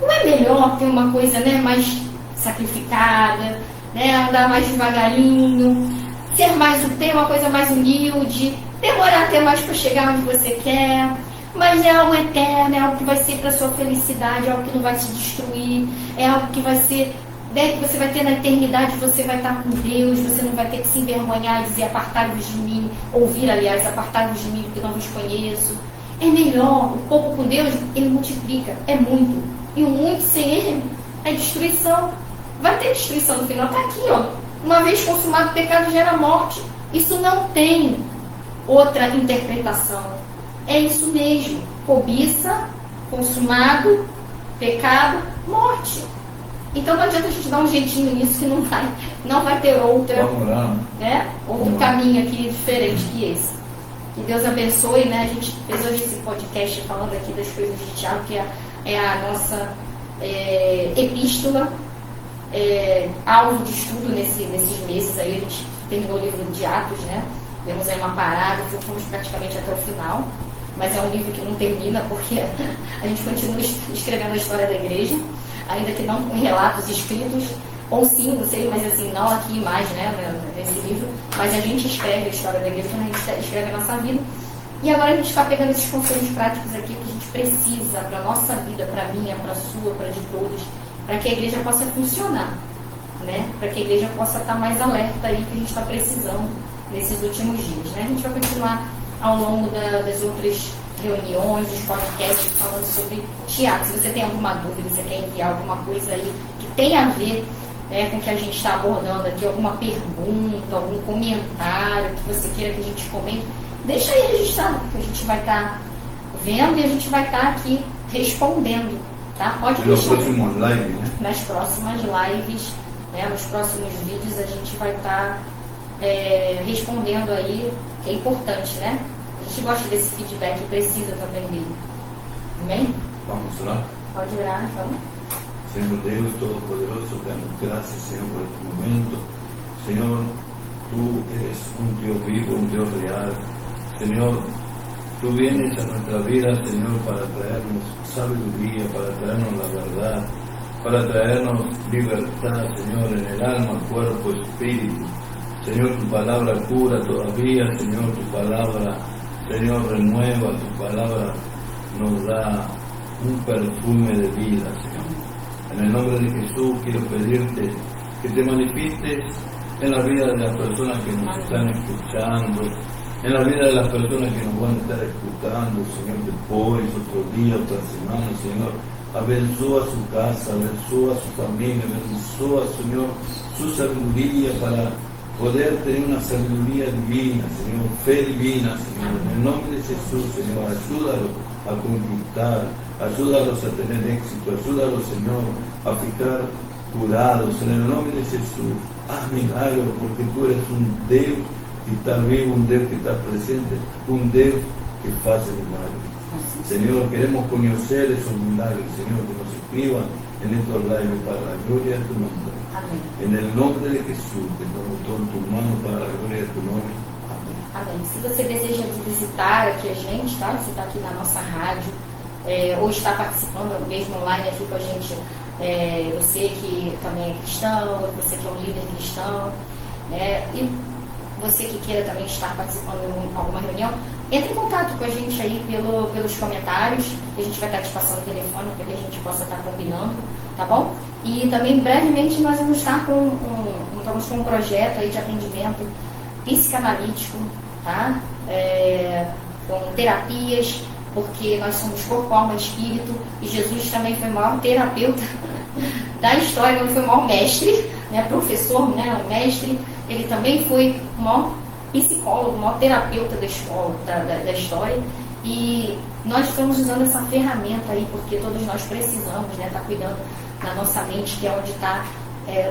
Não é melhor ter uma coisa, né, mais sacrificada, né, andar mais devagarinho, ter uma coisa mais humilde, demorar até mais para chegar onde você quer, mas é algo eterno, é algo que vai ser para sua felicidade, é algo que não vai te destruir, é algo que vai ser, né, que você vai ter na eternidade, você vai estar com Deus, você não vai ter que se envergonhar e dizer apartai-vos de mim, ouvir, aliás, apartai-vos de mim porque não vos conheço. É melhor, o pouco com Deus, ele multiplica, é muito, e o muito sem ele é destruição. Vai ter destruição no final, está aqui, ó. Uma vez consumado o pecado gera morte. Isso não tem outra interpretação. É isso mesmo. Cobiça, consumado, pecado, morte. Então não adianta a gente dar um jeitinho nisso que não vai ter Vamos lá. outro caminho aqui diferente que esse. Que Deus abençoe, né? A gente fez hoje esse podcast falando aqui das coisas de Tiago, que é a nossa epístola, alvo de estudo nesses meses aí. A gente terminou o livro de Atos, né? Demos aí uma parada, fomos praticamente até o final, mas é um livro que não termina porque a gente continua escrevendo a história da igreja, ainda que não com relatos escritos, ou sim, não sei, mas assim, não aqui mais, né, nesse livro, mas a gente escreve a história da igreja quando a gente escreve a nossa vida. E agora a gente está pegando esses conselhos práticos aqui que a gente precisa para a nossa vida, para a minha, para a sua, para de todos, para que a igreja possa funcionar, né? Para que a igreja possa estar mais alerta aí que a gente está precisando nesses últimos dias, né? A gente vai continuar ao longo das outras reuniões, dos podcasts, falando sobre Tiago. Se você tem alguma dúvida, você quer enviar alguma coisa aí que tenha a ver, né, com o que a gente está abordando aqui, alguma pergunta, algum comentário que você queira que a gente comente, deixa aí registrado, que a gente vai estar vendo e a gente vai estar aqui respondendo, tá? Pode deixar. Nas próximas lives, né, nos próximos vídeos, a gente vai estar respondendo aí, que é importante, né? A gente gosta desse feedback e precisa também dele. Amém? Vamos lá. Pode orar, vamos. Senhor Deus Todo-Poderoso, damos graças, Senhor, por este momento. Senhor, tú eres un Dios vivo, un Dios real. Señor, tú vienes a nuestra vida, Señor, para traernos sabiduría, para traernos la verdad, para traernos libertad, Señor, en el alma, cuerpo, espíritu. Señor, tu palabra cura todavía, Señor, tu palabra, Señor, renueva, tu palabra nos da un perfume de vida, Señor. En el nombre de Jesús quiero pedirte que te manifiestes en la vida de las personas que nos están escuchando, en la vida de las personas que nos van a estar escuchando, Señor, después, otro día, otra semana, Señor. Abençoa su casa, abençoa su familia, abençoa, Señor, su sabiduría para poder tener una sabiduría divina, Señor, fe divina, Señor. En el nombre de Jesús, Señor, ayúdalos a conquistar, ayúdalos a tener éxito, ayúdalos, Señor, a ficar curados. En el nombre de Jesús, haz milagros, porque tú eres un Dios que está vivo, un Dios que está presente, un Dios que hace milagros. Señor, queremos conocer esos milagros, Señor, que nos escriban en estos lives para la gloria de tu nombre. Amém. En el nombre de Jesús, te pongo todo en tu mano para la gloria de tu nombre. Amém. Amém. Se você deseja visitar aqui a gente, tá? Você está aqui na nossa rádio, ou está participando mesmo online aqui com a gente, você que também é cristão, você que é um líder cristão, e você que queira também estar participando de alguma reunião, entre em contato com a gente aí pelos comentários, que a gente vai estar te passando o telefone para que a gente possa estar combinando, tá bom? E também brevemente nós vamos estar com um projeto aí de atendimento psicanalítico, tá? Com terapias, porque nós somos corpo, alma e espírito, e Jesus também foi o maior terapeuta da história, ele foi o maior mestre, né? Professor, né? O mestre, ele também foi o maior psicólogo, o maior terapeuta da escola, da história, e nós estamos usando essa ferramenta aí, porque todos nós precisamos, né? Estar cuidando da nossa mente, que é onde está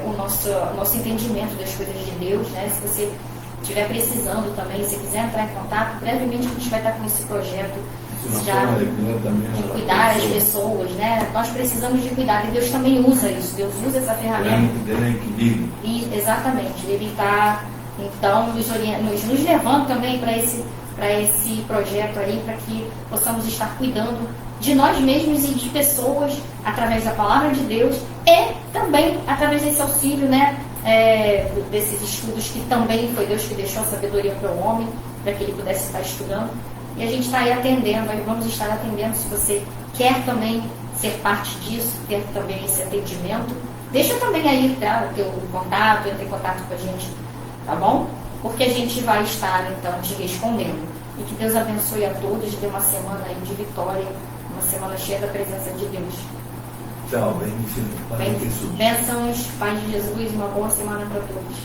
o nosso entendimento das coisas de Deus, né? Se você estiver precisando também, se quiser entrar em contato, brevemente a gente vai estar com esse projeto já de cuidar as pessoas, né? Nós precisamos de cuidar, e Deus também usa isso, Deus usa essa ferramenta. E, exatamente, Ele está, então, nos levando também para esse projeto aí, para que possamos estar cuidando de nós mesmos e de pessoas através da palavra de Deus e também através desse auxílio, né? Desses estudos que também foi Deus que deixou a sabedoria para o homem, para que ele pudesse estar estudando. E a gente está aí atendendo, aí vamos estar atendendo. Se você quer também ser parte disso, ter também esse atendimento, deixa também aí, tá, o teu contato, entre em contato com a gente, tá bom? Porque a gente vai estar, então, te respondendo. E que Deus abençoe a todos, dê uma semana aí de vitória, uma semana cheia da presença de Deus. Tchau, bênçãos, Pai de Jesus. Bênçãos, Pai de Jesus, uma boa semana para todos.